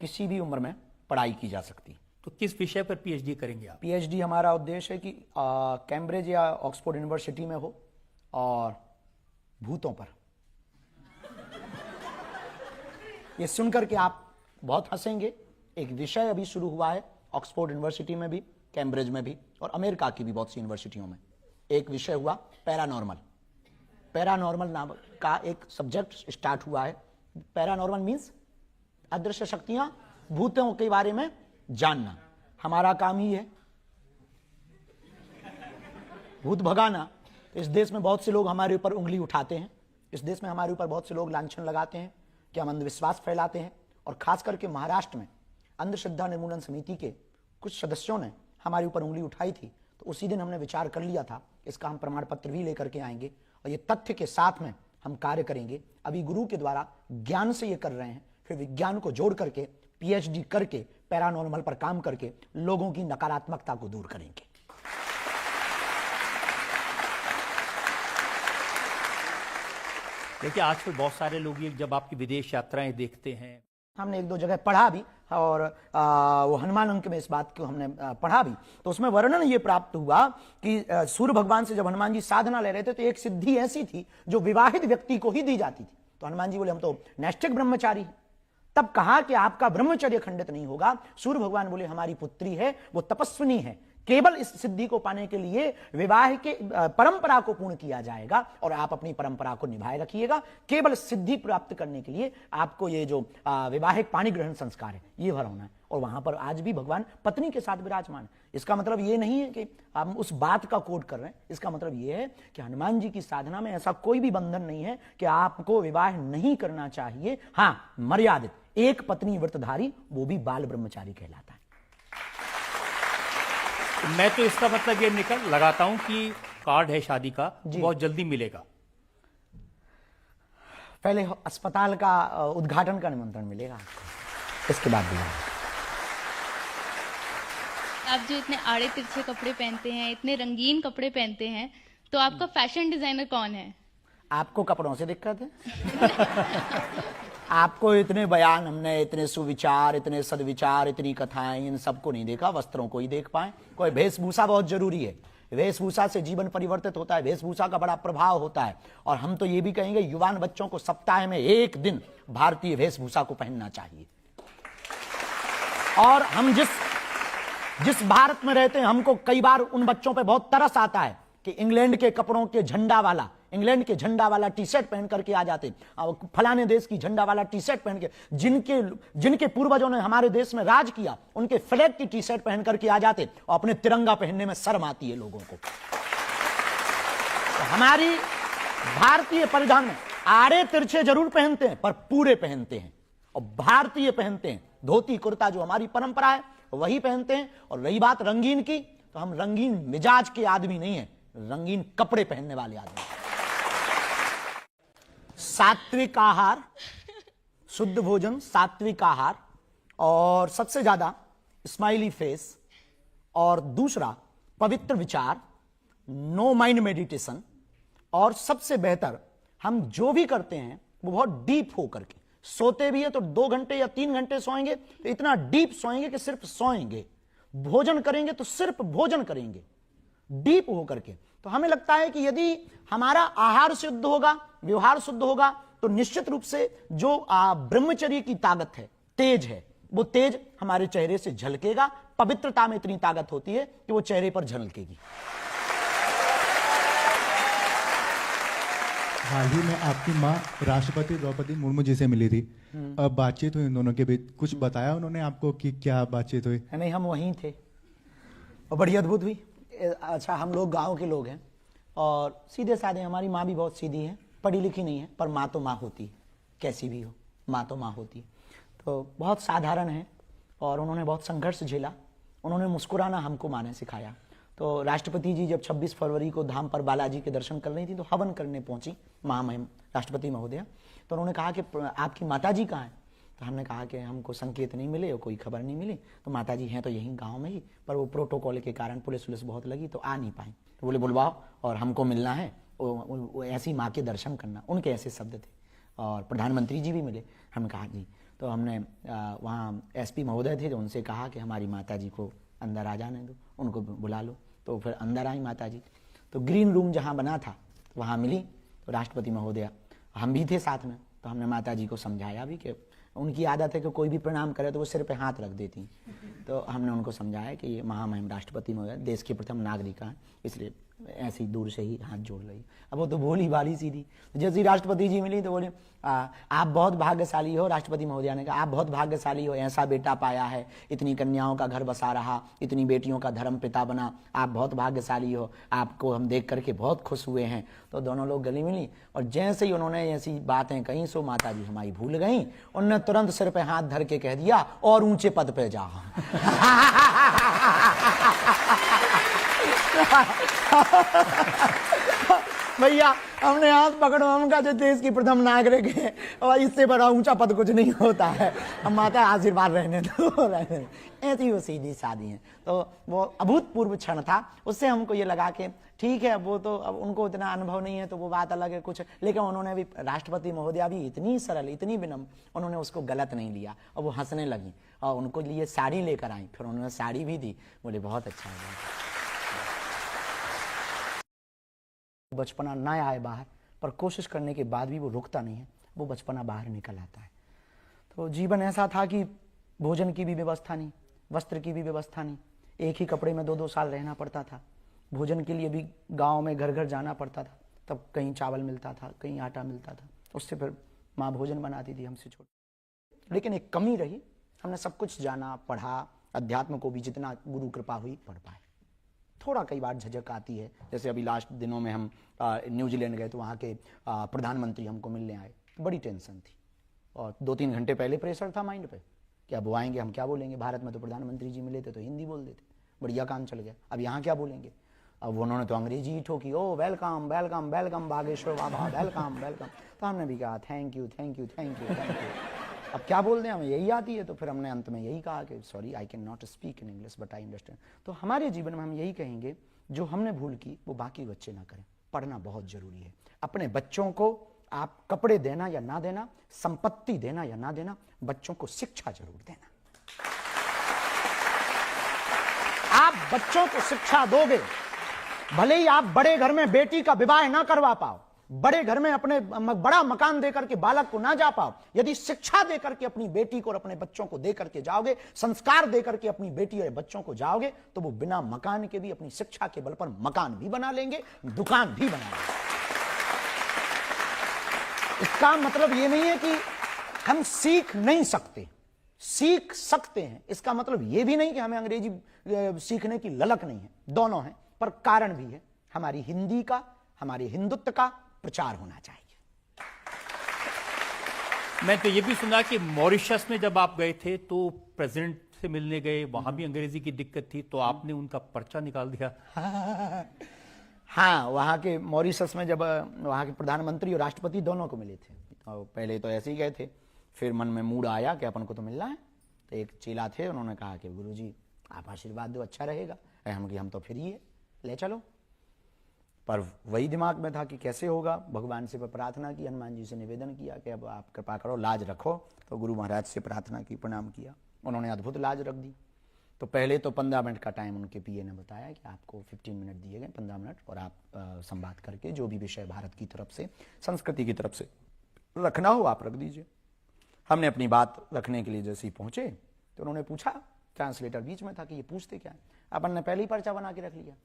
किसी भी उम्र में पढ़ाई की जा सकती। तो किस विषय पर पीएचडी करेंगे आप? पीएचडी हमारा उद्देश्य है कि कैम्ब्रिज या ऑक्सफोर्ड यूनिवर्सिटी में हो और भूतों पर। ये सुनकर के आप बहुत हंसेंगे। एक विषय अभी शुरू हुआ है ऑक्सफोर्ड यूनिवर्सिटी में भी, कैम्ब्रिज में भी और अमेरिका की भी बहुत सी यूनिवर्सिटियों में। एक विषय हुआ पैरानॉर्मल। पैरानॉर्मल नाम का एक सब्जेक्ट स्टार्ट हुआ है। पैरानॉर्मल मीन्स अदृश्य शक्तियां, भूतों के बारे में जानना। हमारा काम ही है भूत भगाना। इस देश में बहुत से लोग हमारे ऊपर उंगली उठाते हैं, इस देश में हमारे ऊपर बहुत से लोग लांछन लगाते हैं कि हम अंधविश्वास फैलाते हैं। और खास करके महाराष्ट्र में अंधश्रद्धा निर्मूलन समिति के कुछ सदस्यों ने हमारे ऊपर उंगली उठाई थी। तो उसी दिन हमने विचार कर लिया था इसका हम प्रमाण पत्र भी लेकर के आएंगे और ये तथ्य के साथ में हम कार्य करेंगे। अभी गुरु के द्वारा ज्ञान से ये कर रहे हैं, फिर विज्ञान को जोड़ करके पीएचडी करके पैरानॉर्मल पर काम करके लोगों की नकारात्मकता को दूर करेंगे। देखिए आजकल बहुत सारे लोग ये जब आपकी विदेश यात्राएं देखते हैं, हमने 1-2 जगह पढ़ा भी और वो हनुमान अंक में इस बात को हमने पढ़ा भी, तो उसमें वर्णन ये प्राप्त हुआ कि सूर्य भगवान से जब हनुमान जी साधना ले रहे थे तो एक सिद्धि ऐसी थी जो विवाहित व्यक्ति को ही दी जाती थी। तो हनुमान जी बोले हम तो नैष्ठिक ब्रह्मचारी हैं। तब कहा कि आपका ब्रह्मचर्य खंडित नहीं होगा। सूर्य भगवान बोले हमारी पुत्री है, वो तपस्विनी है, केवल इस सिद्धि को पाने के लिए विवाह के परंपरा को पूर्ण किया जाएगा और आप अपनी परंपरा को निभाए रखिएगा। केवल सिद्धि प्राप्त करने के लिए आपको ये जो विवाहिक पाणी ग्रहण संस्कार है ये भर होना है। और वहां पर आज भी भगवान पत्नी के साथ विराजमान है। इसका मतलब ये नहीं है कि हम उस बात का कोड कर रहे हैं, इसका मतलब ये है कि हनुमान जी की साधना में ऐसा कोई भी बंधन नहीं है कि आपको विवाह नहीं करना चाहिए। हाँ, मर्यादित, एक पत्नी व्रतधारी, वो भी बाल ब्रह्मचारी कहलाता है। मैं तो इसका मतलब ये निकल लगाता हूं कि कार्ड है शादी का, बहुत जल्दी मिलेगा। पहले अस्पताल का उद्घाटन का निमंत्रण मिलेगा, इसके बाद भी। आप जो इतने आड़े तिरछे कपड़े पहनते हैं, इतने रंगीन कपड़े पहनते हैं, तो आपका फैशन डिजाइनर कौन है? आपको कपड़ों से दिक्कत है? आपको इतने बयान, हमने इतने सुविचार, इतने सदविचार, इतनी कथाएं, इन सबको नहीं देखा, वस्त्रों को ही देख पाए। कोई वेशभूषा बहुत जरूरी है, वेशभूषा से जीवन परिवर्तित होता है, वेशभूषा का बड़ा प्रभाव होता है। और हम तो ये भी कहेंगे युवान बच्चों को सप्ताह में 1 दिन भारतीय वेशभूषा को पहनना चाहिए। और हम जिस भारत में रहते हैं, हमको कई बार उन बच्चों पे बहुत तरस आता है कि इंग्लैंड के कपड़ों के झंडा वाला टी शर्ट पहन करके आ जाते, फलाने देश की झंडा वाला टी शर्ट पहन के, जिनके पूर्वजों ने हमारे देश में राज किया, उनके फ्लैग की टी शर्ट पहन करके आ जाते और अपने तिरंगा पहनने में शर्म आती है लोगों को। तो हमारी भारतीय परिधान में आड़े तिरछे जरूर पहनते हैं पर पूरे पहनते हैं, और भारतीय पहनते हैं धोती कुर्ता, जो हमारी परंपरा है वही पहनते हैं। और रही बात रंगीन की, तो हम रंगीन मिजाज के आदमी नहीं है, रंगीन कपड़े पहनने वाले आदमी। सात्विक आहार, शुद्ध भोजन, सात्विक आहार, और सबसे ज्यादा स्माइली फेस, और दूसरा पवित्र विचार, नो माइंड मेडिटेशन, और सबसे बेहतर हम जो भी करते हैं वो बहुत डीप हो करके, सोते भी है तो 2 घंटे या 3 घंटे सोएंगे तो इतना डीप सोएंगे कि सिर्फ सोएंगे। भोजन करेंगे तो सिर्फ भोजन करेंगे, डीप होकर के। तो हमें लगता है कि यदि हमारा आहार शुद्ध होगा, व्यवहार शुद्ध होगा, तो निश्चित रूप से जो ब्रह्मचर्य की ताकत है, तेज है, वो तेज हमारे चेहरे से झलकेगा। पवित्रता में इतनी ताकत होती है कि वो चेहरे पर झलकेगी। हाल ही में आपकी माँ राष्ट्रपति द्रौपदी मुर्मू जी से मिली थी। अब बातचीत हुई उन दोनों के बीच, कुछ बताया उन्होंने आपको कि क्या बातचीत हुई? नहीं, हम वहीं थे और बड़ी अद्भुत हुई। अच्छा, हम लोग गांव के लोग हैं और सीधे साधे, हमारी माँ भी बहुत सीधी है, पढ़ी लिखी नहीं है, पर माँ तो माँ होती है, कैसी भी हो माँ तो माँ होती है। तो बहुत साधारण है और उन्होंने बहुत संघर्ष झेला। उन्होंने मुस्कुराना हमको माँ ने सिखाया। तो राष्ट्रपति जी जब 26 फरवरी को धाम पर बालाजी के दर्शन कर रही थी तो हवन करने पहुंची महामहिम राष्ट्रपति महोदया। तो उन्होंने कहा कि आपकी माताजी कहाँ हैं? तो हमने कहा कि हमको संकेत नहीं मिले और कोई खबर नहीं मिली। तो माताजी हैं तो यहीं गांव में ही, पर वो प्रोटोकॉल के कारण पुलिस बहुत लगी तो आ नहीं पाई। तो बोले बुलवाओ और हमको मिलना है, वो ऐसी माँ के दर्शन करना, उनके ऐसे शब्द थे। और प्रधानमंत्री जी भी मिले। हमने कहा जी। तो हमने वहाँ एसपी महोदय थे, तो उनसे कहा कि हमारी माताजी को अंदर आ जाने दो, उनको बुला लो। तो फिर अंदर आई माताजी। तो ग्रीन रूम जहाँ बना था वहाँ मिली। तो राष्ट्रपति महोदया, हम भी थे साथ में। तो हमने माताजी को समझाया भी कि उनकी आदत है कि कोई भी प्रणाम करे तो वो सिर पे हाथ रख देती। तो हमने उनको समझाया कि ये महामहिम राष्ट्रपति महोदय देश के प्रथम नागरिक हैं, इसलिए ऐसी दूर से ही हाथ जोड़ रही। अब वो तो भोली भाली सीधी। जैसे ही राष्ट्रपति जी मिली तो बोले आप बहुत भाग्यशाली हो। राष्ट्रपति महोदया ने कहा आप बहुत भाग्यशाली हो, ऐसा बेटा पाया है, इतनी कन्याओं का घर बसा रहा, इतनी बेटियों का धर्म पिता बना, आप बहुत भाग्यशाली हो, आपको हम देख करके बहुत खुश हुए हैं। तो दोनों लोग गले मिली और जैसे ही उन्होंने ऐसी बातें कहीं सो माता जी हमारी भूल गई। उन्होंने तुरंत सिर पे हाथ धर के कह दिया और ऊंचे पद पे जा। भैया हमने हाथ पकड़ो, हम का जो देश की प्रथम नागरिक है और इससे बड़ा ऊंचा पद कुछ नहीं होता है। अब माता आशीर्वाद रहने दो, ऐसी वो सीधी सादी है। तो वो अभूतपूर्व क्षण था। उससे हमको ये लगा कि ठीक है, वो तो अब उनको इतना अनुभव नहीं है तो वो बात अलग है कुछ, लेकिन उन्होंने भी, राष्ट्रपति महोदया भी इतनी सरल, इतनी विनम्र, उन्होंने उसको गलत नहीं लिया और वो हंसने लगी और उनको लिए साड़ी लेकर आई। फिर उन्होंने साड़ी भी दी। बोले बहुत अच्छा है। बचपना ना आए बाहर, पर कोशिश करने के बाद भी वो रुकता नहीं है, वो बचपना बाहर निकल आता है। तो जीवन ऐसा था कि भोजन की भी व्यवस्था नहीं, वस्त्र की भी व्यवस्था नहीं, एक ही कपड़े में 2-2 साल रहना पड़ता था। भोजन के लिए भी गांव में घर घर जाना पड़ता था, तब कहीं चावल मिलता था, कहीं आटा मिलता था, उससे फिर माँ भोजन बनाती थी हमसे छोटे। लेकिन एक कमी रही, हमने सब कुछ जाना, पढ़ा, अध्यात्म को भी जितना गुरु कृपा हुई पढ़ पाए। थोड़ा कई बार झिझक आती है, जैसे अभी लास्ट दिनों में हम न्यूजीलैंड गए तो वहाँ के प्रधानमंत्री हमको मिलने आए, बड़ी टेंशन थी और 2-3 घंटे पहले प्रेशर था माइंड पे कि अब वो आएंगे, हम क्या बोलेंगे। भारत में तो प्रधानमंत्री जी मिले थे तो हिंदी बोल देते, बढ़िया काम चल गया। अब यहाँ क्या बोलेंगे? अब उन्होंने तो अंग्रेजी ही ठोकी, ओ वेलकम वेलकम वेलकम बागेश्वर बाबा, वेलकम वेलकम। तो हमने भी कहा thank you thank you thank you thank you. अब क्या बोल दें, हमें यही आती है। तो फिर हमने अंत में यही कहा कि sorry I can not speak in English but I understand. तो हमारे जीवन में हम यही कहेंगे, जो हमने भूल की वो बाकी बच्चे ना करें। पढ़ना बहुत जरूरी है। अपने बच्चों को आप कपड़े देना या ना देना, संपत्ति देना या ना देना, बच्चों को शिक्षा जरूर देना। आप बच्चों को शिक्षा दोगे, भले ही आप बड़े घर में बेटी का विवाह ना करवा पाओ, बड़े घर में अपने बड़ा मकान देकर के बालक को ना जा पाओ, यदि शिक्षा देकर के अपनी बेटी को और अपने बच्चों को देकर के जाओगे, संस्कार देकर के अपनी बेटी और बच्चों को जाओगे, तो वो बिना मकान के भी अपनी शिक्षा के बल पर मकान भी बना लेंगे, दुकान भी बना लेंगे। इसका मतलब ये नहीं है कि हम सीख नहीं सकते, सीख सकते हैं। इसका मतलब ये भी नहीं कि हमें अंग्रेजी सीखने की ललक नहीं है, दोनों है, पर कारण भी है। हमारी हिंदी का, हमारे हिंदुत्व का प्रचार होना चाहिए। मैं तो ये भी सुना कि मॉरिशस में जब आप गए थे तो प्रेसिडेंट से मिलने गए, वहां भी अंग्रेजी की दिक्कत थी, तो आपने उनका पर्चा निकाल दिया। हाँ, वहाँ के मॉरिशस में जब वहाँ के प्रधानमंत्री और राष्ट्रपति दोनों को मिले थे, और पहले तो ऐसे ही गए थे, फिर मन में मूड आया कि अपन को तो मिलना है। तो एक चेला थे, उन्होंने कहा कि गुरुजी आप आशीर्वाद दो, अच्छा रहेगा। हम कि हम तो फ्री है, ले चलो। पर वही दिमाग में था कि कैसे होगा। भगवान से प्रार्थना की, हनुमान जी से निवेदन किया कि अब आप कृपा करो, लाज रखो। तो गुरु महाराज से प्रार्थना की, प्रणाम किया, उन्होंने अद्भुत लाज रख दी। तो पहले तो 15 मिनट का टाइम उनके पीए ने बताया कि आपको 15 मिनट दिए गए, 15 मिनट, और आप संवाद करके जो भी विषय भारत की तरफ से, संस्कृति की तरफ से रखना हो आप रख दीजिए। हमने अपनी बात रखने के लिए जैसे ही पहुंचे तो उन्होंने पूछा, ट्रांसलेटर बीच में था, कि ये पूछते क्या है। अपन ने पहले ही पर्चा बना के रख लिया,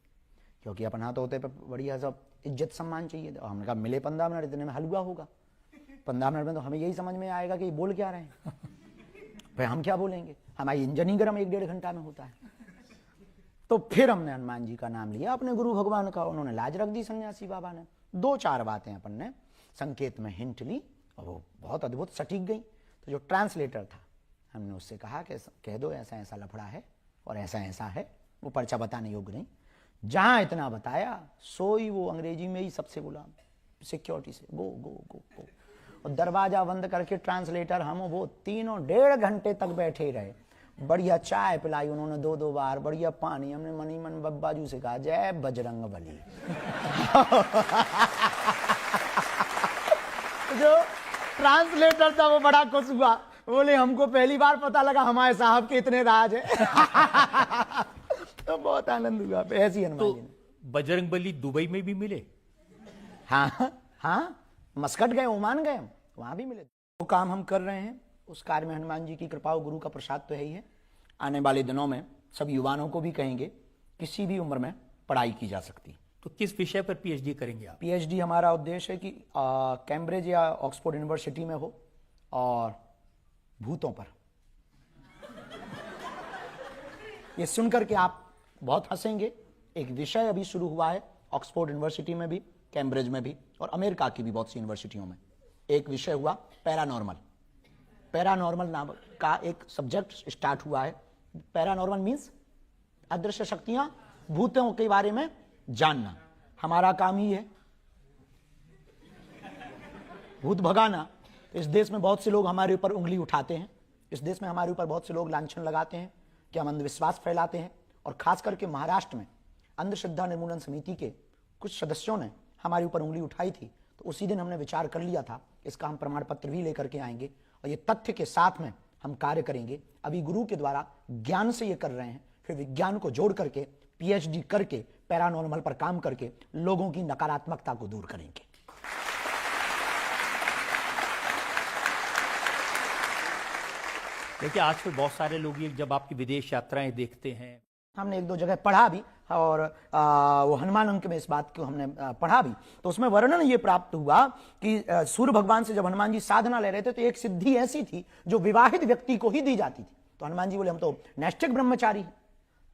क्योंकि अपन हाथ होते पे बढ़िया सब इज्जत सम्मान चाहिए। तो हमने कहा मिले 15 मिनट, इतने में हलवा होगा। 15 मिनट में तो हमें यही समझ में आएगा कि ये बोल क्या रहे हैं। भाई हम क्या बोलेंगे, हमारी इंजन ही गर्म 1-1.5 घंटा में होता है। तो फिर हमने हनुमान जी का नाम लिया, अपने गुरु भगवान का, उन्होंने लाज रख दी सन्यासी बाबा ने। 2-4 बातें अपन ने संकेत में हिंट ली और वो बहुत अद्भुत सटीक गई। तो जो ट्रांसलेटर था, हमने उससे कहा कि कह दो ऐसा ऐसा लफड़ा है और ऐसा ऐसा है, वो पर्चा बताने योग्य नहीं। जहां इतना बताया सोई वो अंग्रेजी में ही सबसे बोला सिक्योरिटी से, गो गो गो गो। और दरवाजा बंद करके ट्रांसलेटर हम वो तीनों 1.5 घंटे तक बैठे रहे। बढ़िया चाय पिलाई उन्होंने 2-2 बार, बढ़िया पानी। हमने मनी मन बब्बाजू से कहा जय बजरंग बली। जो ट्रांसलेटर था वो बड़ा खुश हुआ, बोले हमको पहली बार पता लगा हमारे साहब के इतने राज है। तो बहुत आनंद हुआ। ऐसी हनुमान जी ने। बजरंगबली दुबई में भी मिले? हाँ हाँ, मस्कट गए, ओमान गए, हम वहां भी मिले। वो काम हम कर रहे हैं, उस कार्य में हनुमान जी की कृपा और गुरु का प्रसाद तो है ही है। आने वाले दिनों में सब युवाओं को भी कहेंगे किसी भी उम्र में पढ़ाई की जा सकती है। तो किस विषय पर पीएचडी करेंगे आप? पीएचडी हमारा उद्देश्य है कि कैम्ब्रिज या ऑक्सफोर्ड यूनिवर्सिटी में हो और भूतों पर। ये सुनकर के आप बहुत हंसेंगे। एक विषय अभी शुरू हुआ है ऑक्सफोर्ड यूनिवर्सिटी में भी, कैम्ब्रिज में भी, और अमेरिका की भी बहुत सी यूनिवर्सिटियों में। एक विषय हुआ पैरानॉर्मल। पैरानॉर्मल नाम का एक सब्जेक्ट स्टार्ट हुआ है। पैरानॉर्मल मीन्स अदृश्य शक्तियां, भूतों के बारे में जानना। हमारा काम ही है भूत भगाना। इस देश में बहुत से लोग हमारे ऊपर उंगली उठाते हैं, इस देश में हमारे ऊपर बहुत से लोग लांछन लगाते हैं कि हम अंधविश्वास फैलाते हैं। और खास करके महाराष्ट्र में अंधश्रद्धा निर्मूलन समिति के कुछ सदस्यों ने हमारे ऊपर उंगली उठाई थी। तो उसी दिन हमने विचार कर लिया था, इसका हम प्रमाण पत्र भी लेकर के आएंगे और ये तथ्य के साथ में हम कार्य करेंगे। अभी गुरु के द्वारा ज्ञान से ये कर रहे हैं, फिर विज्ञान को जोड़ करके पीएचडी करके पैरानॉर्मल पर काम करके लोगों की नकारात्मकता को दूर करेंगे। देखिए आजकल बहुत सारे लोग ये जब आपकी विदेश यात्राएं देखते हैं, हमने 1-2 जगह पढ़ा भी और वो हनुमान अंक में इस बात को हमने पढ़ा भी, तो उसमें वर्णन ये प्राप्त हुआ कि सूर्य भगवान से जब हनुमान जी साधना ले रहे थे तो एक सिद्धि ऐसी थी जो विवाहित व्यक्ति को ही दी जाती थी। तो हनुमान जी बोले हम तो नैष्ठिक ब्रह्मचारी हैं।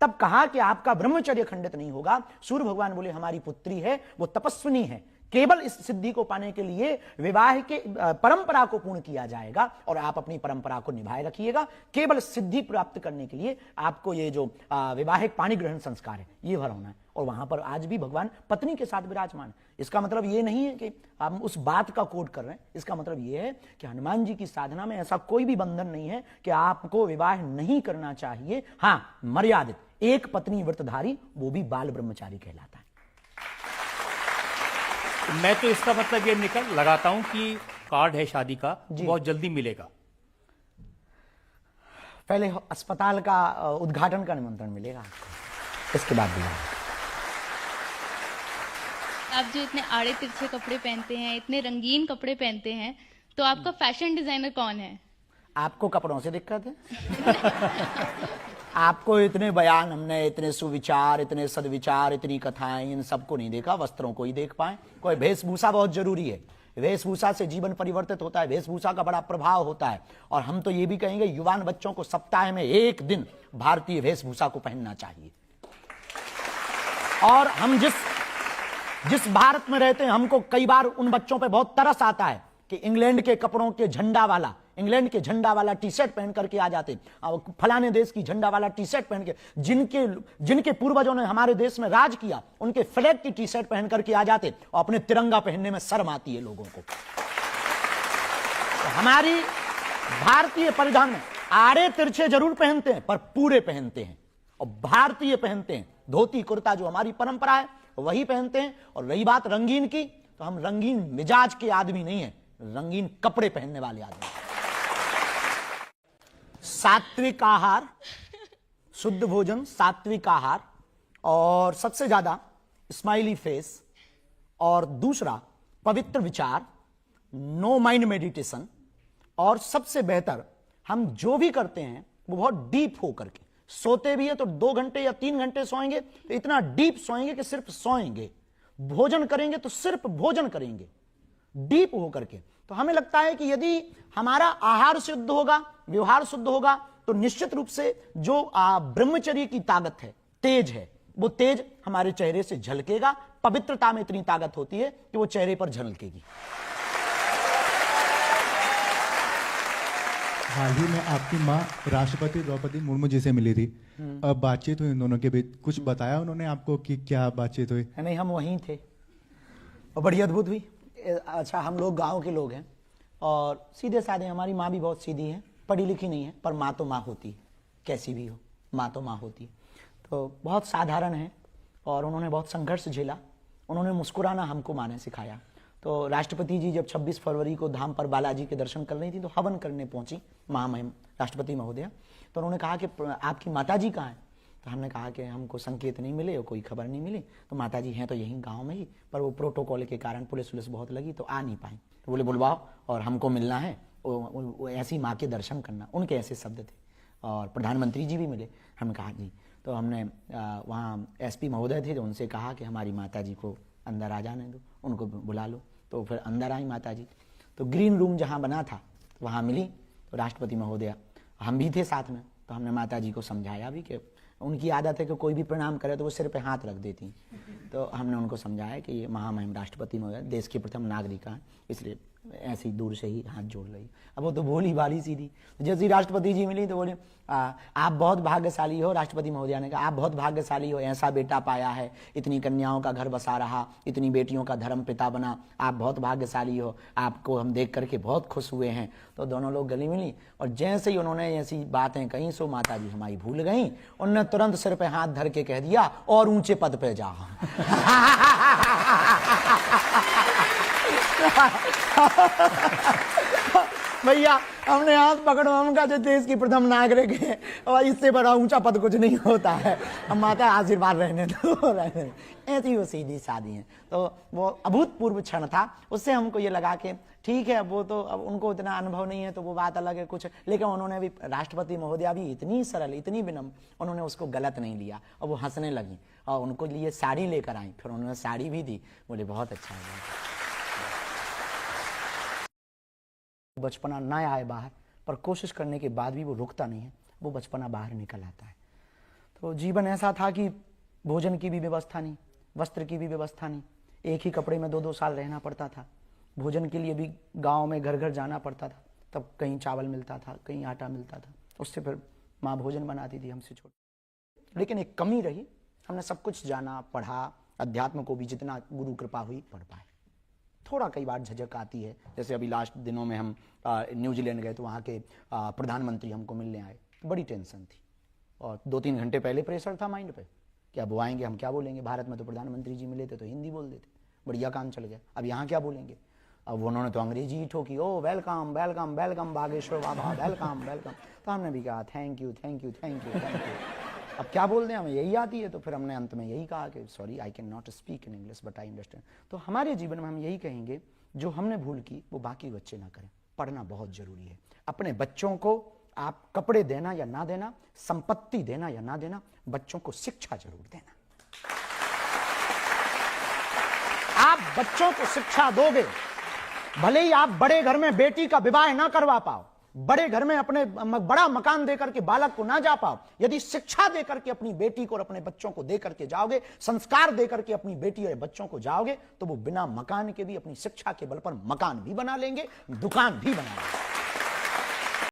तब कहा कि आपका ब्रह्मचर्य खंडित नहीं होगा। सूर्य भगवान बोले हमारी पुत्री है, वो तपस्विनी है, केवल इस सिद्धि को पाने के लिए विवाह के परंपरा को पूर्ण किया जाएगा और आप अपनी परंपरा को निभाए रखिएगा। केवल सिद्धि प्राप्त करने के लिए आपको ये जो विवाहिक पाणी ग्रहण संस्कार है ये भरना है। और वहां पर आज भी भगवान पत्नी के साथ विराजमान है। इसका मतलब ये नहीं है कि हम उस बात का कोट कर रहे हैं, इसका मतलब ये है कि हनुमान जी की साधना में ऐसा कोई भी बंधन नहीं है कि आपको विवाह नहीं करना चाहिए। हाँ, मर्यादित, एक पत्नी व्रतधारी, वो भी बाल ब्रह्मचारी कहलाता है। मैं तो इसका मतलब ये निकल लगाता हूं कि कार्ड है शादी का, बहुत जल्दी मिलेगा। पहले अस्पताल का उद्घाटन का निमंत्रण मिलेगा, इसके बाद भी आप जो इतने आड़े तिरछे कपड़े पहनते हैं, इतने रंगीन कपड़े पहनते हैं, तो आपका फैशन डिजाइनर कौन है? आपको कपड़ों से दिक्कत है? आपको इतने बयान, हमने इतने सुविचार, इतने सदविचार, इतनी कथाएं, इन सबको नहीं देखा, वस्त्रों को ही देख पाए। कोई वेशभूषा बहुत जरूरी है, वेशभूषा से जीवन परिवर्तित होता है, वेशभूषा का बड़ा प्रभाव होता है। और हम तो ये भी कहेंगे युवान बच्चों को सप्ताह में 1 दिन भारतीय वेशभूषा को पहनना चाहिए। और हम जिस भारत में रहते हैं, हमको कई बार उन बच्चों पे बहुत तरस आता है कि इंग्लैंड के कपड़ों के झंडा वाला टी शर्ट पहन करके आ जाते, फलाने देश की झंडा वाला टी शर्ट पहन के, जिनके पूर्वजों ने हमारे देश में राज किया, उनके फ्लैग की टी शर्ट पहन करके आ जाते और अपने तिरंगा पहनने में शर्म आती है लोगों को। तो हमारी भारतीय परिधान में आड़े तिरछे जरूर पहनते हैं पर पूरे पहनते हैं, और भारतीय पहनते हैं धोती कुर्ता, जो हमारी परंपरा है, वही पहनते हैं। और रही बात रंगीन की, तो हम रंगीन मिजाज के आदमी नहीं है, रंगीन कपड़े पहनने वाले आदमी। सात्विक आहार, शुद्ध भोजन, सात्विक आहार, और सबसे ज्यादा स्माइली फेस, और दूसरा पवित्र विचार, नो माइंड मेडिटेशन, और सबसे बेहतर हम जो भी करते हैं वो बहुत डीप हो करके। सोते भी है तो 2 घंटे या 3 घंटे सोएंगे तो इतना डीप सोएंगे कि सिर्फ सोएंगे। भोजन करेंगे तो सिर्फ भोजन करेंगे डीप हो करके। तो हमें लगता है कि यदि हमारा आहार शुद्ध होगा, व्यवहार शुद्ध होगा, तो निश्चित रूप से जो ब्रह्मचर्य की ताकत है, तेज है, वो तेज हमारे चेहरे से झलकेगा। पवित्रता में इतनी ताकत होती है कि वो चेहरे पर झलकेगी। हाल ही में आपकी माँ राष्ट्रपति द्रौपदी मुर्मू जी से मिली थी, अब बातचीत हुई उन दोनों के बीच, कुछ बताया उन्होंने आपको कि क्या बातचीत हुई? नहीं, हम वहीं थे और बड़ी अद्भुत हुई। अच्छा, हम लोग गांव के लोग हैं और सीधे साधे, हमारी माँ भी बहुत सीधी है, पढ़ी लिखी नहीं है, पर माँ तो माँ होती है, कैसी भी हो माँ तो माँ होती है। तो बहुत साधारण है और उन्होंने बहुत संघर्ष झेला। उन्होंने मुस्कुराना हमको माँ ने सिखाया। तो राष्ट्रपति जी जब 26 फरवरी को धाम पर बालाजी के दर्शन कर रही थी तो हवन करने पहुंची महामहिम राष्ट्रपति महोदया। तो उन्होंने कहा कि आपकी माताजी कहाँ हैं? तो हमने कहा कि हमको संकेत नहीं मिले और कोई खबर नहीं मिली। तो माताजी हैं तो यहीं गांव में ही, पर वो प्रोटोकॉल के कारण पुलिस बहुत लगी तो आ नहीं पाई। तो बोले बुलवाओ और हमको मिलना है, वो ऐसी माँ के दर्शन करना, उनके ऐसे शब्द थे। और प्रधानमंत्री जी भी मिले। हमने कहा जी। तो हमने वहाँ SP महोदय थे, तो उनसे कहा कि हमारी माताजी को अंदर आ जाने दो, उनको बुला लो। तो फिर अंदर आई माताजी। तो ग्रीन रूम जहाँ बना था वहाँ मिली तो राष्ट्रपति महोदया, हम भी थे साथ में। तो हमने माताजी को समझाया भी कि उनकी आदत है कि कोई भी प्रणाम करे तो वो सिर पे हाथ रख देती। तो हमने उनको समझाया कि ये महामहिम राष्ट्रपति महोदय देश के प्रथम नागरिक हैं, इसलिए ऐसी दूर से ही हाथ जोड़ रही। अब वो तो भोली भाली सीधी। जैसे राष्ट्रपति जी मिली तो बोले आप बहुत भाग्यशाली हो। राष्ट्रपति महोदया ने कहा आप बहुत भाग्यशाली हो, ऐसा बेटा पाया है, इतनी कन्याओं का घर बसा रहा, इतनी बेटियों का धर्म पिता बना, आप बहुत भाग्यशाली हो, आपको हम देख करके बहुत खुश हुए हैं। तो दोनों लोग गली मिली और जैसे ही उन्होंने ऐसी बातें कहीं सो माता जी हमारी भूल गई। उन्होंने तुरंत सिर पे हाथ धर के कह दिया और ऊंचे पद पे जाओ। भैया हमने हाथ पकड़ो, हम का जो देश की प्रथम नागरिक है और इससे बड़ा ऊंचा पद कुछ नहीं होता है। हम माता आशीर्वाद रहने दो, रहने ऐसी वो सीधी सादी है। तो वो अभूतपूर्व क्षण था। उससे हमको ये लगा कि ठीक है, वो तो अब उनको इतना अनुभव नहीं है तो वो बात अलग है कुछ, लेकिन उन्होंने भी, राष्ट्रपति महोदया भी इतनी सरल, इतनी विनम्र, उन्होंने उसको गलत नहीं लिया और वो हंसने लगी और उनको लिए साड़ी लेकर आई। फिर उन्होंने साड़ी भी दी, बोले बहुत अच्छा है। बचपना ना आए बाहर, पर कोशिश करने के बाद भी वो रुकता नहीं है, वो बचपना बाहर निकल आता है। तो जीवन ऐसा था कि भोजन की भी व्यवस्था नहीं, वस्त्र की भी व्यवस्था नहीं, एक ही कपड़े में 2-2 साल रहना पड़ता था। भोजन के लिए भी गांव में घर घर जाना पड़ता था, तब कहीं चावल मिलता था, कहीं आटा मिलता था, उससे फिर माँ भोजन बनाती थी हमसे छोटे। लेकिन एक कमी रही, हमने सब कुछ जाना, पढ़ा, अध्यात्म को भी जितना गुरु कृपा हुई पढ़ पाए। थोड़ा कई बार झिझक आती है, जैसे अभी लास्ट दिनों में हम न्यूजीलैंड गए तो वहाँ के प्रधानमंत्री हमको मिलने आए, बड़ी टेंशन थी और 2-3 घंटे पहले प्रेशर था माइंड पे कि अब वो आएंगे, हम क्या बोलेंगे। भारत में तो प्रधानमंत्री जी मिले थे तो हिंदी बोल देते, बढ़िया काम चल गया। अब यहाँ क्या बोलेंगे? अब उन्होंने तो अंग्रेजी ही ठोकी, ओ वेलकम वेलकम वेलकम बागेश्वर बाबा, वेलकम वेलकम। तो हमने भी कहा thank you thank you thank you thank you. अब क्या बोलते हैं, हमें यही आती है। तो फिर हमने अंत में यही कहा कि sorry I can not speak in English but I understand. तो हमारे जीवन में हम यही कहेंगे, जो हमने भूल की वो बाकी बच्चे ना करें। पढ़ना बहुत जरूरी है। अपने बच्चों को आप कपड़े देना या ना देना, संपत्ति देना या ना देना, बच्चों को शिक्षा जरूर देना। आप बच्चों को शिक्षा दोगे, भले ही आप बड़े घर में बेटी का विवाह ना करवा पाओ, बड़े घर में अपने बड़ा मकान देकर के बालक को ना जा पाओ, यदि शिक्षा देकर के अपनी बेटी को और अपने बच्चों को देकर के जाओगे, संस्कार देकर के अपनी बेटी और बच्चों को जाओगे, तो वो बिना मकान के भी अपनी शिक्षा के बल पर मकान भी बना लेंगे, दुकान भी बना लेंगे।